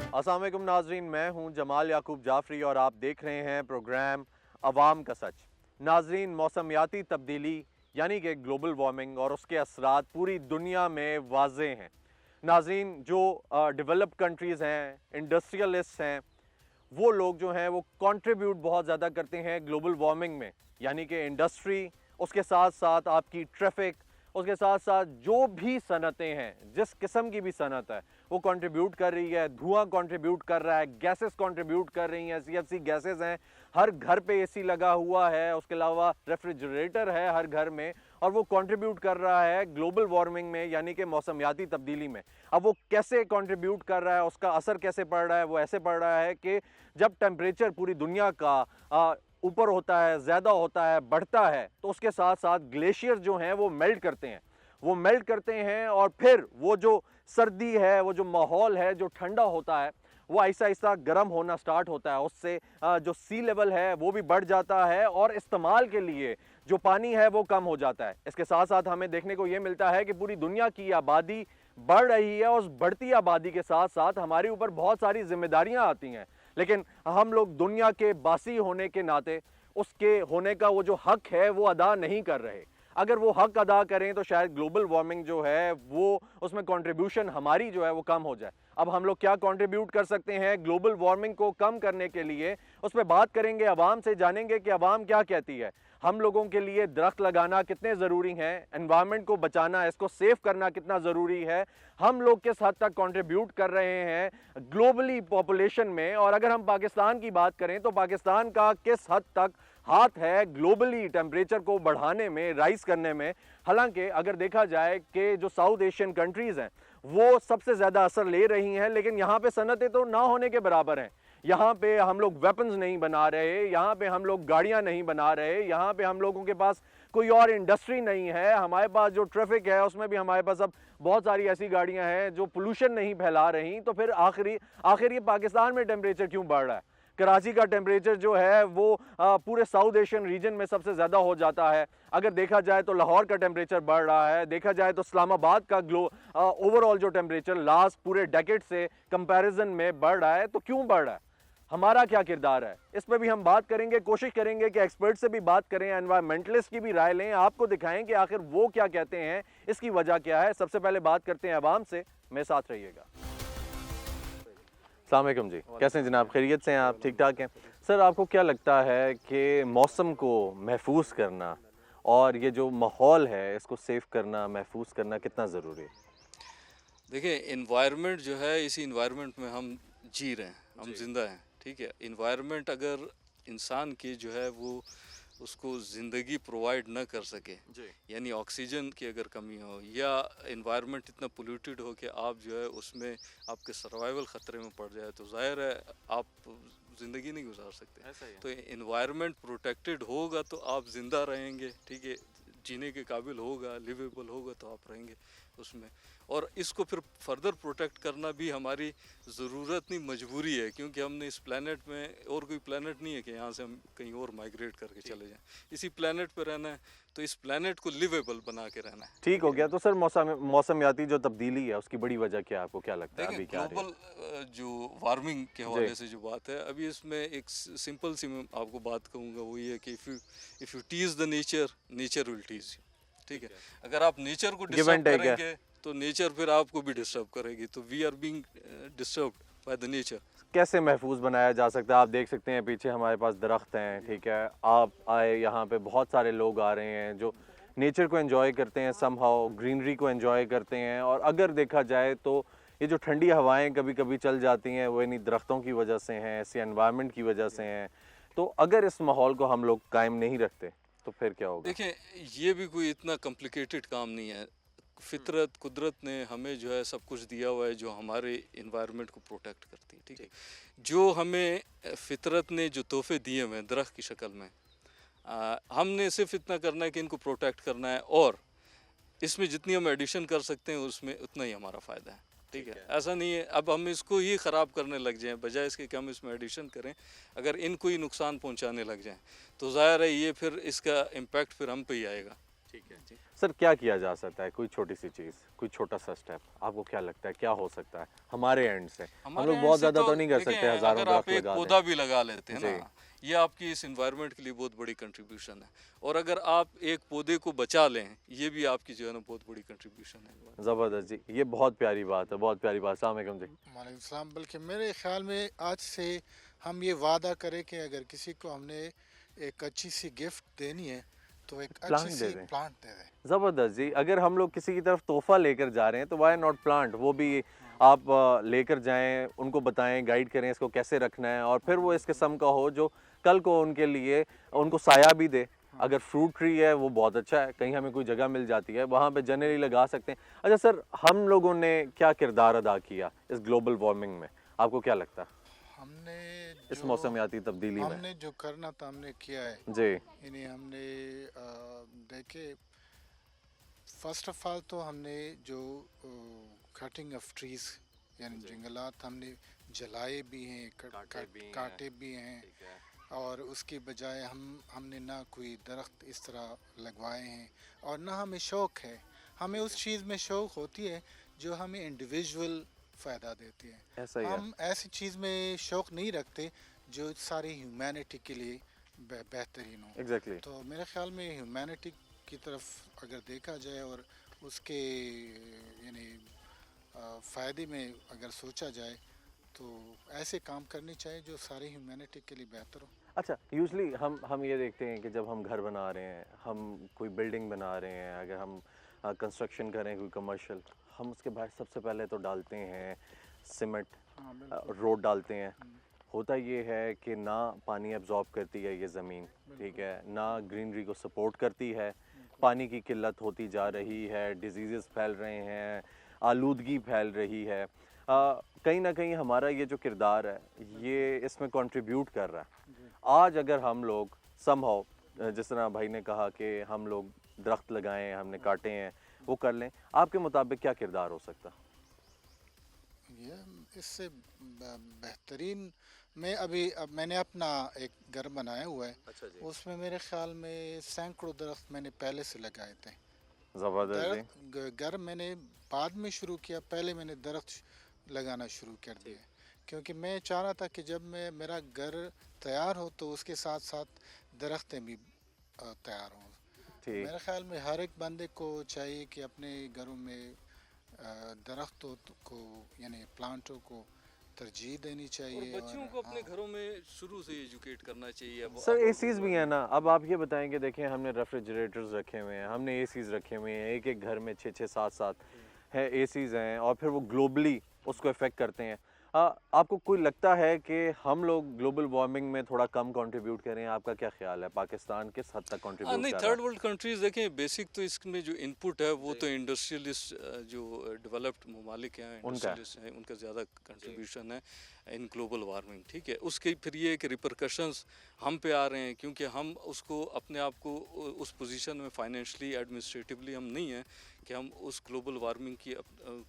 अस्सलाम वालेकुम नाजरीन, मैं हूं जमाल याकूब जाफरी और आप देख रहे हैं प्रोग्राम अवाम का सच। नाजरीन, मौसमियाती तब्दीली यानी कि ग्लोबल वार्मिंग और उसके असरात पूरी दुनिया में वाज़े हैं। नाजरीन, जो डेवलप्ड कंट्रीज़ हैं, इंडस्ट्रियलिस्ट हैं, वो लोग जो हैं वो कंट्रीब्यूट बहुत ज़्यादा करते हैं ग्लोबल वार्मिंग में, यानी कि इंडस्ट्री, उसके साथ साथ आपकी ट्रैफिक, उसके साथ साथ जो भी सनतें हैं, जिस किस्म की भी सनत है वो कंट्रीब्यूट कर रही है। धुआं कंट्रीब्यूट कर रहा है, गैसेस कंट्रीब्यूट कर रही हैं, सीएफसी गैसेस हैं, हर घर पे एसी लगा हुआ है, उसके अलावा रेफ्रिजरेटर है हर घर में, और वो कंट्रीब्यूट कर रहा है ग्लोबल वार्मिंग में यानी कि मौसमियाती तब्दीली में। अब वो कैसे कंट्रीब्यूट कर रहा है, उसका असर कैसे पड़ रहा है? वो ऐसे पड़ रहा है कि जब टेम्परेचर पूरी दुनिया का ऊपर होता है, ज़्यादा होता है, बढ़ता है, तो उसके साथ साथ ग्लेशियर जो हैं वो मेल्ट करते हैं। वो मेल्ट करते हैं और फिर वो जो सर्दी है, वो जो माहौल है जो ठंडा होता है, वो आहिस्ता आहिस्ता गर्म होना स्टार्ट होता है। उससे जो सी लेवल है वो भी बढ़ जाता है और इस्तेमाल के लिए जो पानी है वो कम हो जाता है। इसके साथ साथ हमें देखने को ये मिलता है कि पूरी दुनिया की आबादी बढ़ रही है और उस बढ़ती आबादी के साथ साथ हमारे ऊपर बहुत सारी जिम्मेदारियां आती हैं, लेकिन हम लोग दुनिया के बासी होने के नाते उसके होने का वो जो हक है वो अदा नहीं कर रहे। अगर वो हक अदा करें तो शायद ग्लोबल वार्मिंग जो है वो उसमें कंट्रीब्यूशन हमारी जो है वो कम हो जाए। अब हम लोग क्या कंट्रीब्यूट कर सकते हैं ग्लोबल वार्मिंग को कम करने के लिए, उस पर बात करेंगे, आवाम से जानेंगे कि आवाम क्या कहती है। हम लोगों के लिए दरख्त लगाना कितने ज़रूरी हैं, एनवायरनमेंट को बचाना, इसको सेव करना कितना ज़रूरी है, हम लोग किस हद तक कंट्रीब्यूट कर रहे हैं ग्लोबली पॉपुलेशन में। और अगर हम पाकिस्तान की बात करें तो पाकिस्तान का किस हद तक हाथ है ग्लोबली टेम्परेचर को बढ़ाने में, राइज करने में। हालांकि अगर देखा जाए कि जो साउथ एशियन कंट्रीज़ हैं वो सबसे ज़्यादा असर ले रही हैं, लेकिन यहाँ पे सनतें तो ना होने के बराबर हैं। यहाँ पे हम लोग वेपन्स नहीं बना रहे, यहाँ पे हम लोग गाड़ियाँ नहीं बना रहे, यहाँ पे हम लोगों के पास कोई और इंडस्ट्री नहीं है। हमारे पास जो ट्रैफिक है उसमें भी हमारे पास अब बहुत सारी ऐसी गाड़ियाँ हैं जो पोल्यूशन नहीं फैला रही। तो फिर आखिर ये पाकिस्तान में टेम्परेचर क्यों बढ़ रहा है? कराची का टेम्परेचर जो है वो पूरे साउथ एशियन रीजन में सबसे ज़्यादा हो जाता है। अगर देखा जाए तो लाहौर का टेम्परेचर बढ़ रहा है, देखा जाए तो इस्लामाबाद का ओवरऑल जो टेम्परेचर लास्ट पूरे डेकेड से कंपैरिजन में बढ़ रहा है। तो क्यों बढ़ रहा है? हमारा क्या किरदार है? इस पर भी हम बात करेंगे, कोशिश करेंगे कि एक्सपर्ट से भी बात करें, एनवायरमेंटलिस्ट की भी राय लें, आपको दिखाएं कि आखिर वो क्या कहते हैं, इसकी वजह क्या है। सबसे पहले बात करते हैं आवाम से, मेरे साथ रहिएगा। अस्सलाम वालेकुम जी, कैसे हैं जनाब? खैरियत से हैं आप? ठीक ठाक हैं सर? आपको क्या लगता है कि मौसम को महफूज करना और ये जो माहौल है इसको सेव करना, महफूज करना कितना ज़रूरी है? देखिए, इन्वायरमेंट जो है, इसी इन्वायरमेंट में हम जी रहे हैं, हम जिंदा हैं। ठीक है, इन्वायरमेंट अगर इंसान की जो है वो उसको ज़िंदगी प्रोवाइड न कर सके, यानी ऑक्सीजन की अगर कमी हो या इन्वायरमेंट इतना पोल्यूटेड हो कि आप जो है उसमें आपके सर्वाइवल ख़तरे में पड़ जाए, तो ज़ाहिर है आप ज़िंदगी नहीं गुजार सकते। ऐसा ही है। तो इन्वायरमेंट प्रोटेक्टेड होगा तो आप ज़िंदा रहेंगे। ठीक है, जीने के काबिल होगा, लिवेबल होगा तो आप रहेंगे उसमें। और इसको फिर फर्दर प्रोटेक्ट करना भी हमारी ज़रूरत नहीं, मजबूरी है, क्योंकि हमने इस प्लेनेट में और कोई प्लेनेट नहीं है कि यहाँ से हम कहीं और माइग्रेट करके चले जाएं। इसी प्लेनेट पे रहना है, तो इस प्लेनेट को लिवेबल बना के रहना है। ठीक हो गया। तो सर मौसमियाती जो तब्दीली है उसकी बड़ी वजह क्या है, आपको क्या लगता है देखें, अभी क्या आ रही ग्लोबल जो वार्मिंग के है? हवाले से जो बात है, अभी इसमें एक सिंपल सी मैं आपको बात कहूँगा, वो ये है कि if you tease the nature, nature will tease you. ठीक है, अगर आप नेचर को गिव डिस्टर्ब एंड टेक है। करेंगे तो नेचर फिर आपको भी डिस्टर्ब करेगी। तो we are being disturbed by the nature. कैसे महफूज बनाया जा सकता है? आप देख सकते हैं पीछे हमारे पास दरख्त हैं, ठीक है, आप आए यहाँ पे, बहुत सारे लोग आ रहे हैं जो नेचर को एंजॉय करते हैं, समहाउ ग्रीनरी को एंजॉय करते हैं। और अगर देखा जाए तो ये जो ठंडी हवाएं कभी कभी चल जाती हैं वो इन्हीं दरख्तों की वजह से हैं, ऐसे एनवायरनमेंट की वजह से हैं। तो अगर इस माहौल को हम लोग कायम नहीं रखते तो फिर क्या होगा? देखें, ये भी कोई इतना कॉम्प्लिकेटेड काम नहीं है। फितरत, कुदरत ने हमें जो है सब कुछ दिया हुआ है जो हमारे इन्वायरमेंट को प्रोटेक्ट करती है। ठीक है, जो हमें फितरत ने जो तोहफे दिए हुए हैं दरख्त की शक्ल में, हमने सिर्फ इतना करना है कि इनको प्रोटेक्ट करना है, और इसमें जितनी हम एडिशन कर सकते हैं उसमें उतना ही हमारा फ़ायदा है। ठीक है, ऐसा नहीं है अब हम इसको ही ख़राब करने लग जाएं, बजाय इसके कि हम इसमें एडिशन करें। अगर इनको ही नुकसान पहुंचाने लग जाएं तो ज़ाहिर है ये फिर इसका इम्पैक्ट फिर हम पे ही आएगा। ठीक है सर, क्या किया जा सकता है? कोई छोटी सी चीज़, कोई छोटा सा स्टेप आपको क्या लगता है क्या हो सकता है हमारे एंड से? हम हमारे लोग end बहुत से ज़्यादा तो नहीं कर देखें, सकते, हज़ारों अगर आप दरख्त एक लगा पौधा दें। भी लगा लेते हैं जी। ना, ये आपकी इस इन्वायरमेंट के लिए बहुत बड़ी कंट्रीब्यूशन है। और अगर आप एक पौधे को बचा लें, ये भी आपकी जो है ना बहुत बड़ी कंट्रीब्यूशन है। ज़बरदस्त जी, ये बहुत प्यारी बात है, बहुत प्यारी बात। अस्सलाम वालेकुम जी। वालेकुम सलाम। बल्कि मेरे ख्याल में आज से हम ये वादा करें कि अगर किसी को हमने एक अच्छी सी गिफ्ट देनी है तो एक अच्छी प्लांट दे सी दें। प्लांट दे दें। ज़बरदस्त जी, अगर हम लोग किसी की तरफ तोहफ़ा लेकर जा रहे हैं तो व्हाई नॉट प्लांट? वो भी आप लेकर जाएँ, उनको बताएँ, गाइड करें इसको कैसे रखना है, और फिर वो इस किस्म का हो जो कल को उनके लिए उनको साया भी दे। अगर फ्रूट ट्री है वो बहुत अच्छा है, कहीं हमें कोई जगह मिल जाती है वहाँ पे जनरली लगा सकते हैं। अच्छा सर, हम लोगों ने क्या किरदार अदा किया इस ग्लोबल वार्मिंग में, आपको क्या लगता है हमने इस जो मौसमियाती तब्दीली में? हमने जो करना था हमने किया है। जी। यानी हमने देखे, फर्स्ट ऑफ ऑल तो हमने जो कटिंग ऑफ ट्रीज यानी जंगलात हमने जलाए भी हैं, काटे भी हैं। और उसके बजाय हमने ना कोई दरख्त इस तरह लगवाए हैं, और ना हमें शौक़ है। हमें उस चीज़ में शौक़ होती है जो हमें इंडिविजुअल फ़ायदा देती है। ऐसा ही है। हम ऐसी चीज़ में शौक़ नहीं रखते जो सारी ह्यूमैनिटी के लिए बेहतरीन हो। एग्जैक्टली। तो मेरे ख्याल में ह्यूमैनिटी की तरफ अगर देखा जाए और उसके यानी फ़ायदे में अगर सोचा जाए तो ऐसे काम करने चाहिए जो सारी ह्यूमैनिटी के लिए बेहतर हो। अच्छा, यूजली हम ये देखते हैं कि जब हम घर बना रहे हैं, हम कोई बिल्डिंग बना रहे हैं, अगर हम कंस्ट्रक्शन करें कोई कमर्शियल, हम उसके बाद सबसे पहले तो डालते हैं सीमेंट, हाँ बिल्कुल। रोड डालते हैं। होता ये है कि ना पानी एब्जॉर्ब करती है ये ज़मीन, ठीक है, ना ग्रीनरी को सपोर्ट करती है, पानी की किल्लत होती जा रही है, डिजीज़ फैल रहे हैं, आलूदगी फैल रही है। कहीं ना कहीं हमारा ये जो किरदार है ये इसमें कंट्रीब्यूट कर रहा है। आज अगर हम लोग समहाउ, जिस तरह भाई ने कहा कि हम लोग दरख्त लगाएं, हमने काटे हैं, वो कर लें, आपके मुताबिक क्या किरदार हो सकता? ये इससे बेहतरीन, मैं अभी अब मैंने अपना एक घर बनाया हुआ है। अच्छा जी। उसमें मेरे ख्याल में सैकड़ों दरख्त मैंने पहले से लगाए थे। ज़बरदस्त जी। घर मैंने बाद में शुरू किया, पहले मैंने दरख्त लगाना शुरू कर दिया क्योंकि मैं चाह रहा था कि जब मेरा घर तैयार हो तो उसके साथ साथ दरख्तें भी तैयार हों। ठीक। मेरे ख्याल में हर एक बंदे को चाहिए कि अपने घरों में दरख्तों को यानी प्लांटों को तरजीह देनी और चाहिए। बच्चों को अपने घरों में शुरू से एजुकेट करना चाहिए। सर एसीज़ भी हैं ना, अब आप ये बताएं कि देखें हमने रेफ्रिजरेटर्स रखे हुए हैं, हमने एसीज़ रखे हुए हैं, एक एक घर में 6-6 7-7 है एसीज़ हैं, और फिर वो ग्लोबली उसको इफ़ेक्ट करते हैं। आपको कोई लगता है कि हम लोग ग्लोबल वार्मिंग में थोड़ा कम कंट्रीब्यूट करें? आपका क्या ख्याल है, पाकिस्तान किस हद तक कंट्रीब्यूट नहीं, कर रहा थर्ड है? वर्ल्ड कंट्रीज देखें, बेसिक तो इसमें जो इनपुट है वो तो इंडस्ट्रियलिस्ट जो डेवलप्ड ममालिक हैं, उनका इंडस्ट्रियलिस्ट हैं, उनका ज़्यादा कंट्रीब्यूशन है इन ग्लोबल वार्मिंग। ठीक है, उसके फिर ये कि रिपरकशंस हम पे आ रहे हैं क्योंकि हम उसको अपने आप को उस पोजीशन में फाइनेंशियली एडमिनिस्ट्रेटिवली हम नहीं हैं कि हम उस ग्लोबल वार्मिंग की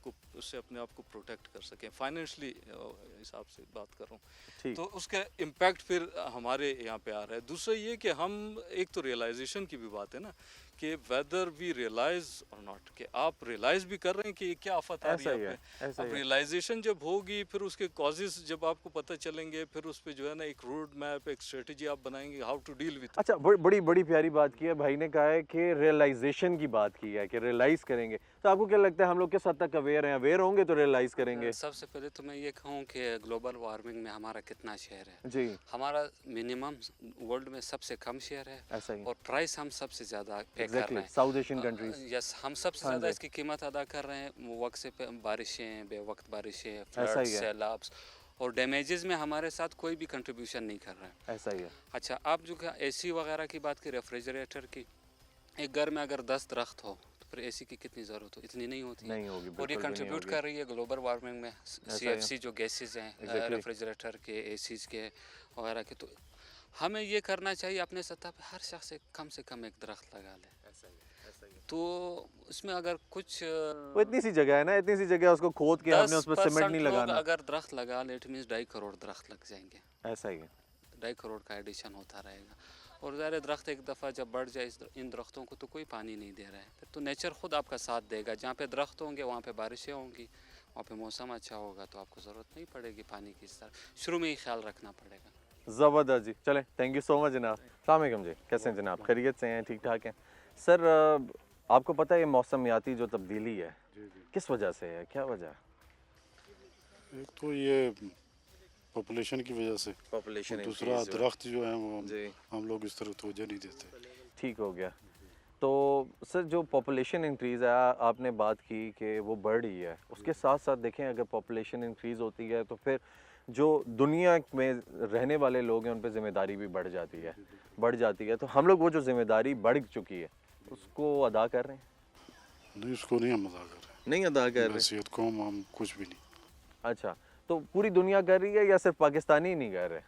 को उससे अपने आप को प्रोटेक्ट कर सकें। फाइनेंशियली हिसाब से बात कर रहा हूँ, ठीक। तो उसका इम्पैक्ट फिर हमारे यहाँ पे आ रहा है। दूसरा ये कि हम एक तो रियलाइजेशन की भी बात है ना कि वेदर वी रियलाइज और नॉट, कि आप रियलाइज भी कर रहे हैं कि ये क्या आफत आ रही ऐसा ही है है, आप पे। ऐसा अब ही है। रियलाइजेशन जब होगी फिर उसके कॉजेज जब आपको पता चलेंगे, फिर उस पे जो है ना एक रोड मैप, एक स्ट्रेटजी आप बनाएंगे हाउ टू डील विद। अच्छा, बड़ी बड़ी प्यारी बात की है भाई ने, कहा है कि रियलाइजेशन की बात की है कि रियलाइज़ करेंगे। तो आपको क्या लगता है हम लोग किस हद तक अवेयर हैं? अवेयर होंगे तो रियलाइज़ करेंगे। सबसे पहले तो मैं ये कहूँ कि ग्लोबल वार्मिंग में हमारा कितना शेयर है। जी। हमारा मिनिमम वर्ल्ड में सबसे कम शेयर है ऐसा ही और प्राइस हम सबसे ज़्यादा पे कर एग्जैक्टली, रहे हैं। South Asian countries. यस, हम सबसे हाँ ज़्यादा जी। इसकी कीमत अदा कर रहे हैं। वक्त से बारिशें, बेवक्त बारिशें, ऐसा फ्लड, ही है। सैलाब्स और डैमेजेस में हमारे साथ कोई भी कंट्रीब्यूशन नहीं कर रहा है। ऐसा ही है। अच्छा, आप जो एसी वगैरह की बात की, रेफ्रिजरेटर की, एक घर में अगर 10 दरख्त हो तो फिर एसी की कितनी ज़रूरत हो? इतनी नहीं होती है। नहीं होगी, और ये बिल्कुल भी नहीं कंट्रीब्यूट होगी। कर रही है ग्लोबल वार्मिंग में। है। सीएफसी जो गैसेस हैं Exactly. रेफ्रिजरेटर के, एसीज के वगैरह के, तो हमें ये करना चाहिए अपने सतह पे हर शख्स कम से कम एक दरख्त लगा ले। ऐसा ही है, ऐसा ही है। तो उसमें अगर कुछ वो इतनी सी जगह है ना, इतनी सी जगह उसको खोद के हमने उस पर सीमेंट 10% नहीं लोग लगाना। अगर दरख्त लगा ले, इट मीन्स 2.5 करोड़ दरख्त लग जाएंगे। ऐसा ही है। 2.5 करोड़ का एडिशन होता रहेगा। और ज़ाहिर है दरख्त एक दफ़ा जब बढ़ जाए इन दरख्तों को तो कोई पानी नहीं दे रहा है, फिर तो नेचर ख़ुद आपका साथ देगा। जहाँ पे दरख्त होंगे वहाँ पे बारिशें होंगी, वहाँ पे मौसम अच्छा होगा, तो आपको ज़रूरत नहीं पड़ेगी पानी की। इस तरह शुरू में ही ख्याल रखना पड़ेगा। ज़बरदस्त जी, चलें, थैंक यू सो मच जनाब। अस्सलाम वालेकुम जी, कैसे हैं जनाब, खैरियत से हैं, ठीक ठाक हैं? सर आपको पता है ये मौसमियाती जो तब्दीली है किस वजह से है, क्या वजह है? एक तो ये पॉपुलेशन की वजह से, पॉपुलेशन और दूसरा दरख्त जो है वो जी हम लोग इस तरह तवज्जो नहीं देते। ठीक हो गया। तो सर जो पॉपुलेशन इंक्रीज़ है आपने बात की कि वो बढ़ रही है, उसके साथ साथ देखें अगर पॉपुलेशन इंक्रीज़ होती है तो फिर जो दुनिया में रहने वाले लोग हैं उन पर ज़िम्मेदारी भी बढ़ जाती है। तो हम लोग वो जो ज़िम्मेदारी बढ़ चुकी है उसको अदा कर रहे हैं? नहीं, उसको नहीं हम अदा कर रहे। नहीं अदा कर रहे। हैसियत कौम हम कुछ भी नहीं। अच्छा, तो पूरी दुनिया कर रही है या सिर्फ पाकिस्तानी ही नहीं कर रहे?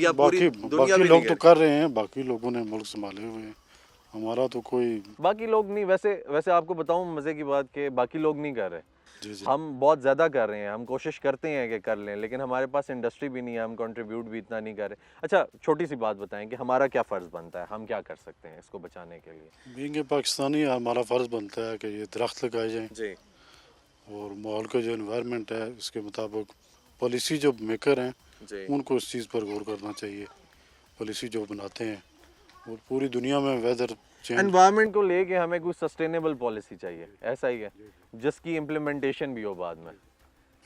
या पूरी बाकी दुनिया बाकी भी लोग नहीं तो कर कर रहे हैं, बाकी लोगों ने मुल्क संभाले हुए हैं, हमारा तो कोई। बाकी लोग नहीं, वैसे आपको बताऊं मज़े की बात कि बाकी लोग नहीं कर रहे, जी जी। हम बहुत ज़्यादा कर रहे हैं, हम कोशिश करते हैं कि कर लें, लेकिन हमारे पास इंडस्ट्री भी नहीं है, हम कंट्रीब्यूट भी इतना नहीं कर रहे। अच्छा, छोटी सी बात बताएं कि हमारा क्या फ़र्ज़ बनता है, हम क्या कर सकते हैं इसको बचाने के लिए? बीइंग ए पाकिस्तानी हमारा फ़र्ज़ बनता है कि ये दरख्त लगाए जाएँ, जी और माहौल का जो इन्वायरमेंट है उसके मुताबिक पॉलिसी जो मेकर हैं जी उनको इस चीज़ पर गौर करना चाहिए। पॉलिसी जो बनाते हैं, और पूरी दुनिया में वेदर चेंज। एनवायरनमेंट को लेके हमें कुछ सस्टेनेबल पॉलिसी चाहिए, ऐसा ही है, जिसकी इम्प्लीमेंटेशन भी हो बाद में।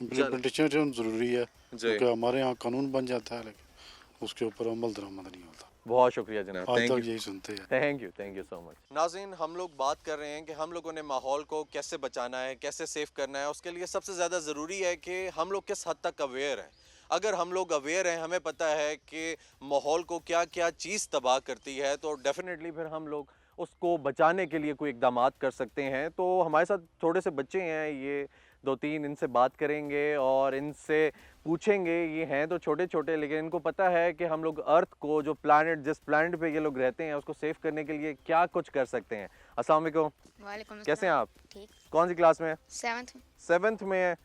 इम्प्लीमेंटेशन ज़रूरी है, क्योंकि हमारे यहाँ कानून बन जाता है लेकिन उसके ऊपर अमल दरामद नहीं होता। बहुत शुक्रिया जनाब, आज तक यही सुनते हैं। Thank you so much. नाज़रीन, हम लोग बात कर रहे हैं कि हम लोगों ने माहौल को कैसे बचाना है, कैसे सेव करना है। उसके लिए सबसे ज़्यादा ज़रूरी है कि हम लोग किस हद तक अवेयर हैं। अगर हम लोग अवेयर हैं, हमें पता है कि माहौल को क्या क्या चीज़ तबाह करती है, तो डेफिनेटली फिर हम लोग उसको बचाने के लिए कोई इकदामात कर सकते हैं। तो हमारे साथ थोड़े से बच्चे हैं, ये 2-3, इनसे बात करेंगे और इनसे पूछेंगे। ये हैं तो छोटे छोटे, लेकिन इनको पता है कि हम लोग अर्थ को, जो प्लानट, जिस प्लानट पे ये लोग रहते हैं, उसको सेव करने के लिए क्या कुछ कर सकते हैं। अस्सलाम वालेकुम, वालेकुम कैसे हैं आप? ठीक। कौन सी क्लास में हैं? 7th 7th में है।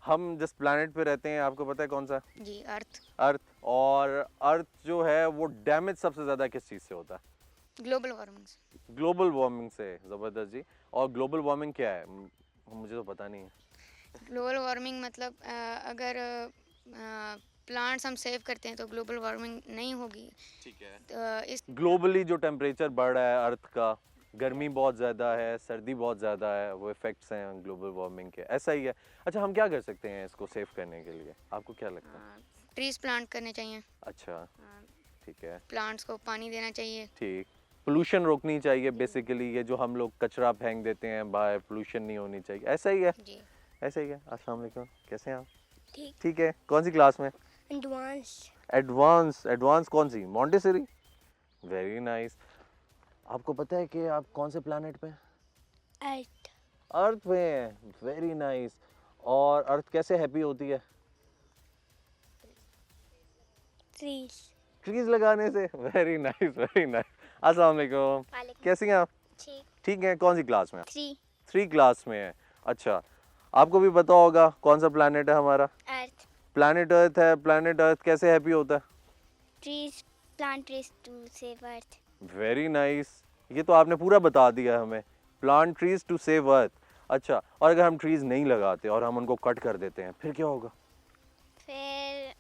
हम जिस प्लानट पे रहते हैं आपको पता है कौन सा? जी, अर्थ। अर्थ। और अर्थ जो है वो डैमेज सबसे ज़्यादा किस चीज़ से होता है? ग्लोबल वार्मिंग से। ग्लोबल वार्मिंग से। ज़बरदस्त जी। और ग्लोबल वार्मिंग क्या है? मुझे तो पता नहीं है। ग्लोबल वार्मिंग मतलब अगर प्लांट्स हम सेव करते हैं तो ग्लोबल वार्मिंग नहीं होगी। ठीक है। तो इस ग्लोबली जो टेम्परेचर बढ़ रहा है अर्थ का, गर्मी बहुत ज़्यादा है, सर्दी बहुत ज़्यादा है, वो इफ़ेक्ट्स हैं ग्लोबल वार्मिंग के, ऐसा ही है। अच्छा, हम क्या कर सकते हैं इसको सेव करने के लिए, आपको क्या लगता है? ट्रीज प्लांट करने चाहिए, अच्छा, ठीक है, प्लांट्स को पानी देना चाहिए। ठीक। पोल्यूशन रोकनी चाहिए बेसिकली, ये जो हम लोग कचरा फेंक देते हैं बाहर, पोल्यूशन नहीं होनी चाहिए, ऐसा ही है। जी, ऐसा ही है। अस्सलाम वालेकुम, कैसे हैं आप? ठीक। ठीक है। कौन सी क्लास में? एडवांस। एडवांस कौन सी? मॉन्टेसरी। Very nice. आपको पता है कि आप कौन से प्लानट पे हैं? अर्थ। अर्थ पे हैं। Very nice. और अर्थ कैसे हैप्पी होती है? ट्रीज लगाने से। Very nice, very nice. अस्सलाम वालेकुम, कैसी हैं आप? ठीक। ठीक है। कौन सी क्लास में हैं? 3 क्लास में है। अच्छा, आपको भी पता होगा कौन सा प्लानट है हमारा? अर्थ। प्लानट अर्थ है। प्लानट अर्थ कैसे हैप्पी होता है? Trees plant trees to save earth. Very nice, ये तो आपने पूरा बता दिया हमें। Plant trees to save earth. अच्छा, और अगर हम ट्रीज नहीं लगाते और हम उनको कट कर देते हैं फिर क्या होगा? फिर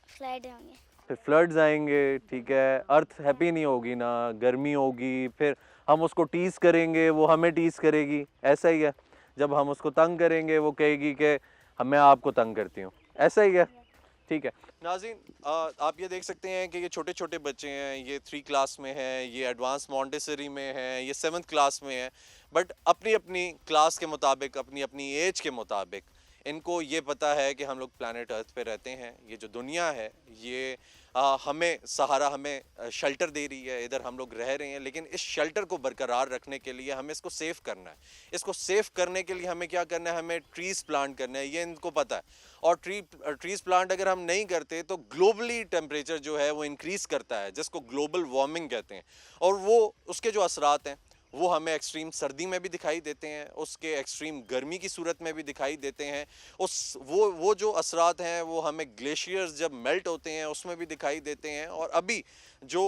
फ्लड होंगे। फिर फ्लड्स आएंगे। ठीक है, अर्थ हैप्पी नहीं होगी ना, गर्मी होगी, फिर हम उसको टीज करेंगे, वो हमें टीज करेगी, ऐसा ही है। जब हम उसको तंग करेंगे वो कहेगी कि मैं आपको तंग करती हूँ, ऐसा ही है। ठीक है नाज़रीन, आप ये देख सकते हैं कि ये छोटे छोटे बच्चे हैं, ये 3 क्लास में हैं, ये एडवांस मॉन्टेसरी में हैं, ये 7th क्लास में है, बट अपनी अपनी क्लास के मुताबिक, अपनी अपनी एज के मुताबिक इनको ये पता है कि हम लोग प्लैनेट अर्थ पे रहते हैं। ये जो दुनिया है ये हमें सहारा, हमें शेल्टर दे रही है, इधर हम लोग रह रहे हैं, लेकिन इस शेल्टर को बरकरार रखने के लिए हमें इसको सेव करना है। इसको सेव करने के लिए हमें क्या करना है? हमें ट्रीज़ प्लांट करना है, ये इनको पता है। और ट्रीज़ प्लांट अगर हम नहीं करते तो ग्लोबली टेम्परेचर जो है वो इंक्रीज़ करता है, जिसको ग्लोबल वार्मिंग कहते हैं। और वो उसके जो असरात हैं वो हमें एक्सट्रीम सर्दी में भी दिखाई देते हैं, उसके एक्सट्रीम गर्मी की सूरत में भी दिखाई देते हैं। वो जो असरात हैं वो हमें ग्लेशियर्स जब मेल्ट होते हैं उसमें भी दिखाई देते हैं। और अभी जो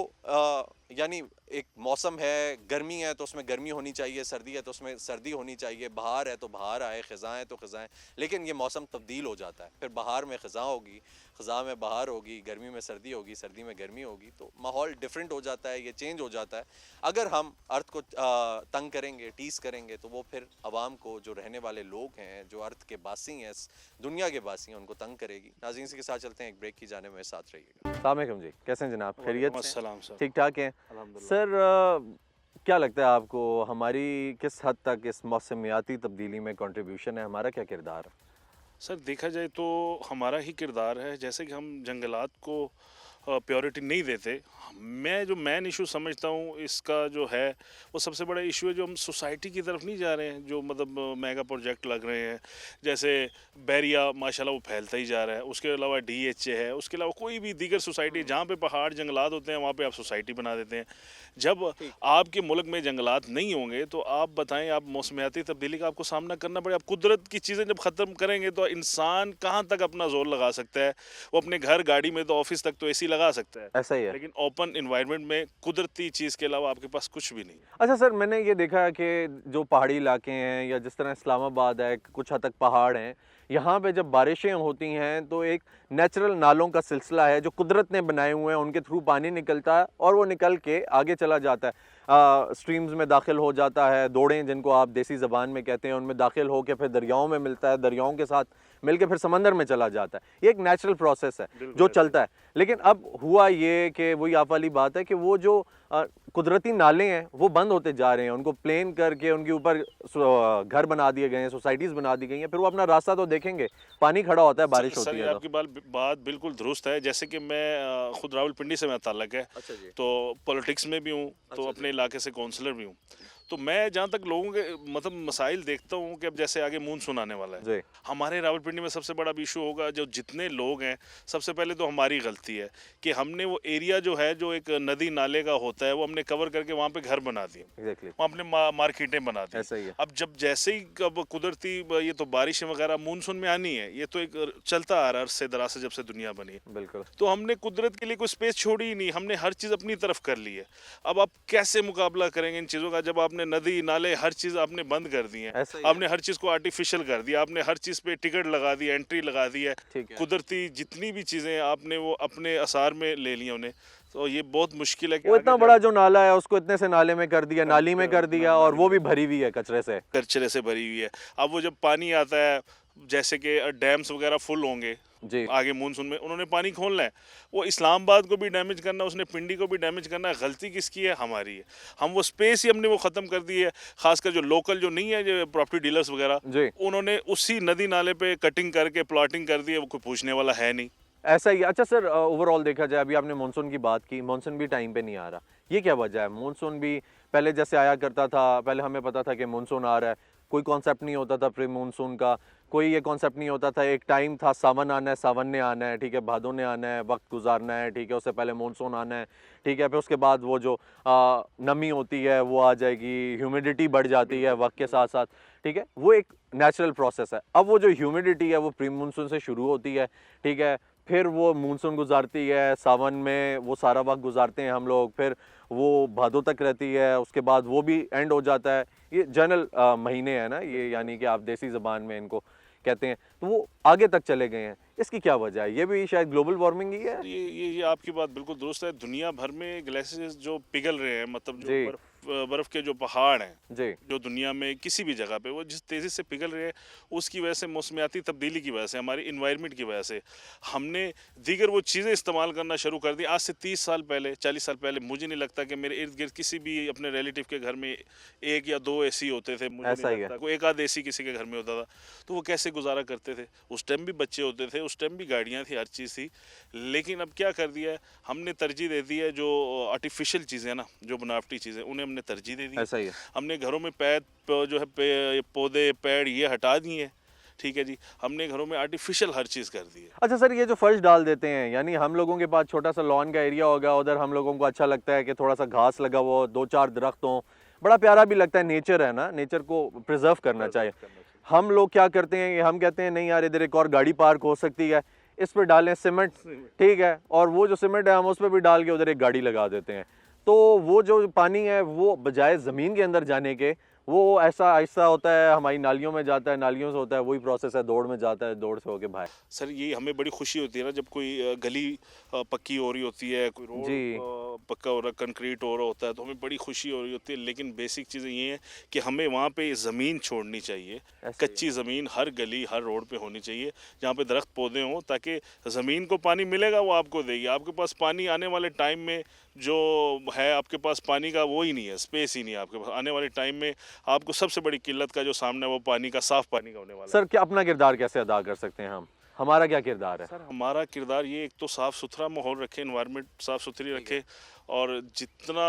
यानी एक मौसम है, गर्मी है तो उसमें गर्मी होनी चाहिए, सर्दी है तो उसमें सर्दी होनी चाहिए, बहार है तो बहार आए, ख़ज़ां है तो ख़ज़ाएँ, लेकिन ये मौसम तब्दील हो जाता है। फिर बहार में ख़ज़ां होगी, ख़ज़ां में बहार होगी, गर्मी में सर्दी होगी, सर्दी में गर्मी होगी, तो माहौल डिफरेंट हो जाता है, ये चेंज हो जाता है। अगर हम अर्थ को तंग करेंगे, टीस करेंगे, तो वो फिर आवाम को, जो रहने वाले लोग हैं, जो अर्थ के बासी हैं, इस दुनिया के बासी हैं, उनको तंग करेगी। नाज़रीन इसी के साथ चलते हैं एक ब्रेक की जानिब में, साथ रहिएगा। अस्सलाम वालेकुम जी, कैसे हैं जनाब? खैरियत से? अस्सलाम सर। ठीक ठाक हैं सर? क्या लगता है आपको हमारी किस हद तक इस मौसमियाती तब्दीली में कंट्रीब्यूशन है, हमारा क्या किरदार है? सर देखा जाए तो हमारा ही किरदार है, जैसे कि हम जंगलात को प्योरिटी नहीं देते। मैं जो मेन इशू समझता हूँ इसका जो है वो सबसे बड़ा इशू है जो हम सोसाइटी की तरफ नहीं जा रहे हैं, जो मतलब मेगा प्रोजेक्ट लग रहे हैं, जैसे बैरिया माशाल्लाह वो फैलता ही जा रहा है, उसके अलावा DHA है, उसके अलावा कोई भी दीगर सोसाइटी जहाँ पे पहाड़ जंगलात होते हैं वहाँ पे आप सोसाइटी बना देते हैं। जब आपके मुल्क में जंगलात नहीं होंगे तो आप बताएं, आप मौसमियाती तब्दीली का आपको सामना करना पड़े। आप कुदरत की चीज़ें जब ख़त्म करेंगे तो इंसान कहाँ तक अपना जोर लगा सकता है? वो अपने घर, गाड़ी में तो ऑफिस तक तो AC लगा सकता है, ऐसा ही है। लेकिन ओपन इन्वायरमेंट में कुदरती चीज़ के अलावा आपके पास कुछ भी नहीं है। अच्छा सर, मैंने ये देखा है कि जो पहाड़ी इलाके हैं या जिस तरह इस्लामाबाद है, कुछ हद तक पहाड़ हैं, यहाँ पे जब बारिशें होती हैं तो एक नेचुरल नालों का सिलसिला है जो कुदरत ने बनाए हुए हैं, उनके थ्रू पानी निकलता है और वो निकल के आगे चला जाता है, स्ट्रीम्स में दाखिल हो जाता है, दौड़ें जिनको आप देसी ज़बान में कहते हैं, उनमें दाखिल हो के फिर दरियाओं में मिलता है, दरियाओं के साथ मिलके फिर समंदर में चला जाता है। ये एक नेचुरल प्रोसेस है जो चलता है। लेकिन अब हुआ ये कि वही आप वाली बात है कि वो जो कुदरती नाले हैं वो बंद होते जा रहे हैं, उनको प्लेन करके उनके ऊपर घर बना दिए गए हैं, सोसाइटीज़ बना दी गई हैं, फिर वो अपना रास्ता तो देखेंगे, पानी खड़ा होता है, बारिश सर होती ये है तो। आपकी बात बिल्कुल दुरुस्त है। जैसे कि मैं खुद रावलपिंडी से मेरा ताल्लुक है, अच्छा जी। तो पॉलिटिक्स में भी हूँ, तो अपने इलाके से काउंसलर भी हूँ। तो मैं जहाँ तक लोगों के मतलब मसाइल देखता हूँ कि अब जैसे आगे मानसून आने वाला है, जी। हमारे रावलपिंडी में सबसे बड़ा इशू होगा, जो जितने लोग हैं, सबसे पहले तो हमारी गलती है कि हमने वो एरिया जो है, जो एक नदी नाले का होता है, वो हमने कवर करके वहाँ पे घर बना दिए, एग्जैक्टली वहाँ अपने मार्केटें बना दी। ऐसा ही है। अब जब जैसे ही अब कुदरती ये तो बारिशें वगैरह मानसून में आनी है, ये तो एक चलता आ रहा है अरसे दराज से जब से दुनिया बनी है। बिल्कुल। तो हमने कुदरत के लिए कोई स्पेस छोड़ी ही नहीं, हमने हर चीज़ अपनी तरफ कर ली है। अब आप कैसे मुकाबला करेंगे इन चीज़ों का जब आपने नदी नाले हर चीज़ आपने बंद कर दी है, ऐसा ही है। आपने हर चीज़ को आर्टिफिशियल कर दिया, आपने हर चीज़ पे टिकट लगा दी, एंट्री लगा दी है, ठीक है। कुदरती जितनी भी चीज़ें आपने वो अपने असार में ले ली उन्हें, तो ये बहुत मुश्किल है कि वो आगे इतना बड़ा जो नाला है उसको इतने से नाले में कर दिया, नाली में कर दिया, और वो भी भरी हुई है कचरे से। कचरे से भरी हुई है। अब वो जब पानी आता है, जैसे कि डैम्स वगैरह फुल होंगे जी। आगे मानसून में, उन्होंने पानी खोलना है, वो इस्लामाबाद को भी डैमेज करना, उसने पिंडी को भी डैमेज करना है। गलती किसकी है? हमारी है। हम वो स्पेस ही हमने वो ख़त्म कर दी है। खासकर जो लोकल जो नहीं है, जो प्रॉपर्टी डीलर्स वगैरह, जी। उन्होंने उसी नदी नाले पे कटिंग करके प्लॉटिंग कर दी है, वो कोई पूछने वाला है नहीं। ऐसा ही। अच्छा सर, ओवरऑल देखा जाए, अभी आपने मानसून की बात की, मानसून भी टाइम पे नहीं आ रहा, ये क्या वजह है? मानसून भी पहले जैसे आया करता था, पहले हमें पता था कि मानसून आ रहा है, कोई कॉन्सेप्ट नहीं होता था प्री मानसून का, कोई ये कॉन्सेप्ट नहीं होता था। एक टाइम था सावन आना है, सावन ने आना है, ठीक है, भादों ने आना है, वक्त गुजारना है, ठीक है, उससे पहले मानसून आना है, ठीक है, फिर उसके बाद वो जो नमी होती है वो आ जाएगी, ह्यूमिडिटी बढ़ जाती है वक्त के साथ साथ, ठीक है, वो एक नेचुरल प्रोसेस है। अब वो जो ह्यूमिडिटी है वो प्री मानसून से शुरू होती है, ठीक है, फिर वो मानसून गुजारती है, सावन में वो सारा वक्त गुजारते हैं हम लोग, फिर वो भादों तक रहती है, उसके बाद वो भी एंड हो जाता है। ये जनरल महीने हैं ना ये, यानी कि आप देसी ज़बान में इनको कहते हैं, तो वो आगे तक चले गए हैं। इसकी क्या वजह है? ये भी शायद ग्लोबल वार्मिंग ही है। ये आपकी बात बिल्कुल दुरुस्त है। दुनिया भर में ग्लेशियर्स जो पिघल रहे हैं, मतलब जी। जो बर्फ के जो पहाड़ हैं, जी। जो दुनिया में किसी भी जगह पे वो जिस तेज़ी से पिघल रहे हैं, उसकी वजह से मौसमियाती तब्दीली की वजह से, हमारी इन्वायरमेंट की वजह से हमने दीगर वो चीज़ें इस्तेमाल करना शुरू कर दी। आज से 30 साल पहले, 40 साल पहले मुझे नहीं लगता कि मेरे इर्द गिर्द किसी भी अपने रिलेटिव के घर में 1 या 2 AC होते थे। मुझे ऐसा नहीं ही है। लगता कोई एक आध AC किसी के घर में होता था। तो वो कैसे गुजारा करते थे? उस टाइम भी बच्चे होते थे, उस टाइम भी गाड़ियाँ थी, हर चीज़ थी। लेकिन अब क्या कर दिया है, हमने तरजीह दे दी है जो आर्टिफिशियल चीज़ें ना, जो बनावटी चीज़ें, उन्हें हमने तरजीह दे दी है। सही है। हमने घरों में जो है पौधे पेड़ ये हटा दिए हैं, ठीक है जी। हमने घरों में आर्टिफिशियल हर चीज़ कर दी है। अच्छा सर, ये जो फर्श डाल देते हैं, यानी हम लोगों के पास छोटा सा लॉन का एरिया होगा, उधर हम लोगों को अच्छा लगता है कि थोड़ा सा घास लगा हुआ हो, 2-4 दरख्त हों, बड़ा प्यारा भी लगता है, नेचर है ना, नेचर को प्रिजर्व करना चाहिए। हम लोग क्या करते हैं, हम कहते हैं नहीं यार इधर एक और गाड़ी पार्क हो सकती है, इस पर डालें सीमेंट, ठीक है, और वो जो सीमेंट है हम उस पर भी डाल के उधर एक गाड़ी लगा देते हैं। तो वो जो पानी है वो बजाय ज़मीन के अंदर जाने के वो ऐसा आहिस्ता होता है, हमारी नालियों में जाता है, नालियों से होता है, वही प्रोसेस है, दौड़ में जाता है, दौड़ से होके बाहर। सर ये हमें बड़ी खुशी होती है ना जब कोई गली पक्की हो रही होती है, कोई रोड जी। पक्का हो रहा, कंक्रीट हो रहा होता है, तो हमें बड़ी खुशी हो रही होती है। लेकिन बेसिक चीज़ें ये हैं कि हमें वहाँ पे ज़मीन छोड़नी चाहिए, ऐसे ही कच्ची ज़मीन हर गली हर रोड पे होनी चाहिए, जहाँ पे दरख्त पौधे हों, ताकि ज़मीन को पानी मिलेगा वो आपको देगी। आपके पास पानी आने वाले टाइम में जो है, आपके पास पानी का वो ही नहीं है, स्पेस ही नहीं है आपके पास। आने वाले टाइम में आपको सबसे बड़ी किल्लत का जो सामना है वो पानी का, साफ़ पानी का होने वाला है। सर क्या अपना किरदार कैसे अदा कर सकते हैं हम, हमारा क्या किरदार है? सर हमारा किरदार ये, एक तो साफ़ सुथरा माहौल रखें, इन्वायरमेंट साफ़ सुथरी रखें, और जितना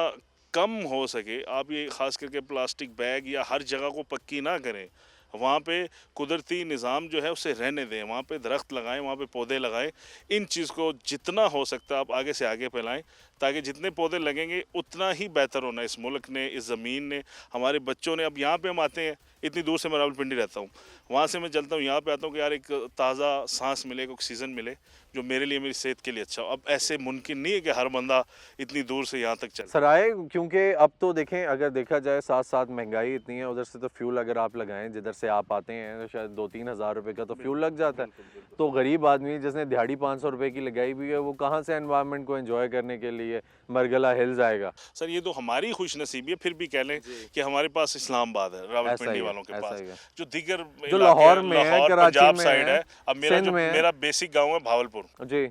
कम हो सके आप ये ख़ास करके प्लास्टिक बैग या हर जगह को पक्की ना करें। वहाँ पे कुदरती निज़ाम जो है उसे रहने दें, वहाँ पे दरख्त लगाएं, वहाँ पे पौधे लगाएं। इन चीज़ को जितना हो सकता है आप आगे से आगे फैलाएं, ताकि जितने पौधे लगेंगे उतना ही बेहतर होना इस मुल्क ने, इस ज़मीन ने, हमारे बच्चों ने। अब यहाँ पे हम आते हैं, इतनी दूर से मैं रावलपिंडी रहता हूँ, वहाँ से मैं चलता हूँ यहाँ पे आता हूँ कि यार एक ताज़ा सांस मिले, एक ऑक्सीजन मिले, जो मेरे लिए, मेरी सेहत के लिए अच्छा हो। अब ऐसे मुमकिन नहीं है कि हर बंदा इतनी दूर से यहाँ तक चले। सर आए, क्योंकि अब तो देखें, अगर देखा जाए साथ साथ महंगाई इतनी है, उधर से तो फ्यूल अगर आप लगाएं, जिधर से आप आते हैं तो शायद 2-3 हज़ार रुपए का तो फ्यूल लग जाता है। तो गरीब आदमी जिसने दिहाड़ी 500 रुपए की लगाई हुई है, वो कहाँ से एनवायरनमेंट को एंजॉय करने के लिए मरगला हिल्स आएगा? सर ये तो हमारी खुशनसीबी है, फिर भी कह लें कि हमारे पास इस्लामाबाद है, ऐसा रावलपिंडी ही है, वालों के ऐसा पास। ही है। जो दीगर जो इलाके लाहौर हैं, में है, लाहौर कराची पंजाब में साइड है, है, अब मेरा सिंध जो में है। मेरा बेसिक गांव है भावलपुर। जी।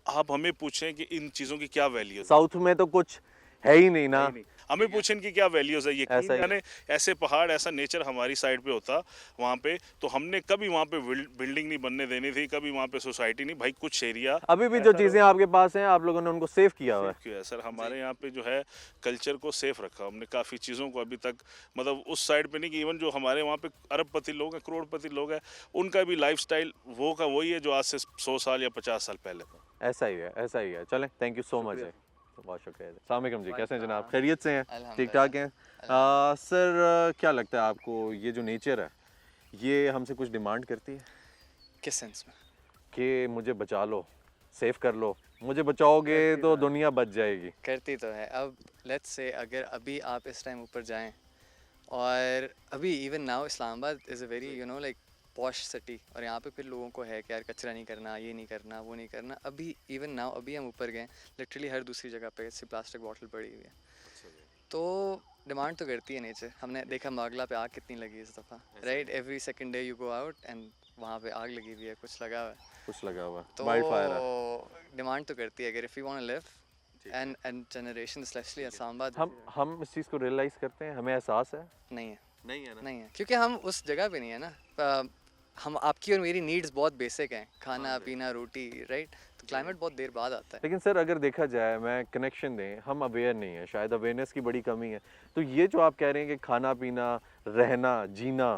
आप हमें पूछें कि इन चीज़ों की क्या वैल्यू है, साउथ में तो कुछ है ही नहीं ना। हमें पूछें इनकी क्या वैल्यूज़ है। ऐसा यकीन ही है। जाने ऐसे पहाड़, ऐसा नेचर हमारी साइड पे होता वहाँ पे, तो हमने कभी वहाँ पे बिल्डिंग नहीं बनने देनी थी, कभी वहाँ पे सोसाइटी नहीं। भाई कुछ एरिया अभी भी जो चीज़ें आपके पास हैं, आप लोगों ने उनको सेव किया हुआ है। क्यों है सर, हमारे यहाँ पे जो है कल्चर को सेफ रखा हमने, काफ़ी चीज़ों को अभी तक, मतलब उस साइड पे नहीं कि इवन जो हमारे वहाँ पे अरबपति लोग हैं, करोड़पति लोग हैं, उनका भी लाइफस्टाइल वो का वही है जो आज से 100 साल या 50 साल पहले था। ऐसा ही है, ऐसा ही है। चलें, थैंक यू सो मच है, बहुत शुक्रिया। अस्सलाम वालेकुम जी, कैसे हैं जनाब? खैरियत से हैं? ठीक ठाक हैं? सर क्या लगता है आपको, ये जो नेचर है ये हमसे कुछ डिमांड करती है किस सेंस में? कि मुझे बचा लो, सेव कर लो, मुझे बचाओगे तो दुनिया बच जाएगी? करती तो है। अब लेट्स से अगर अभी आप इस टाइम ऊपर जाएं, और अभी even now Islamabad is a very like posh city, और यहाँ पे फिर लोगों को है कि यार कचरा नहीं करना, ये नहीं करना, वो नहीं करना। अभी इवन नाउ अभी हम ऊपर गए, लिटरली हर दूसरी जगह पे ऐसी प्लास्टिक बॉटल पड़ी हुई है। तो डिमांड तो करती है नेचर। हमने देखा मागला पे आग कितनी लगी इस दफ़ा, right? Every second day you go out and वहाँ पे आग लगी हुई है, कुछ लगा हुआ है। कुछ लगा हुआ है, तो वाइल्ड फायर है। डिमांड तो करती है, अगर if you want to live and generation specially Islamabad हम इस चीज़ को रियलाइज़ करते हैं, हमें एहसास है? नहीं है, नहीं है ना। नहीं है, क्योंकि हम उस जगह पे नहीं है ना। हम, आपकी और मेरी नीड्स बहुत बेसिक हैं, खाना पीना रोटी, राइट? तो क्लाइमेट बहुत देर बाद आता है। लेकिन सर अगर देखा जाए, मैं कनेक्शन दें, हम अवेयर नहीं है, शायद अवेयरनेस की बड़ी कमी है। तो ये जो आप कह रहे हैं कि खाना पीना, रहना, जीना,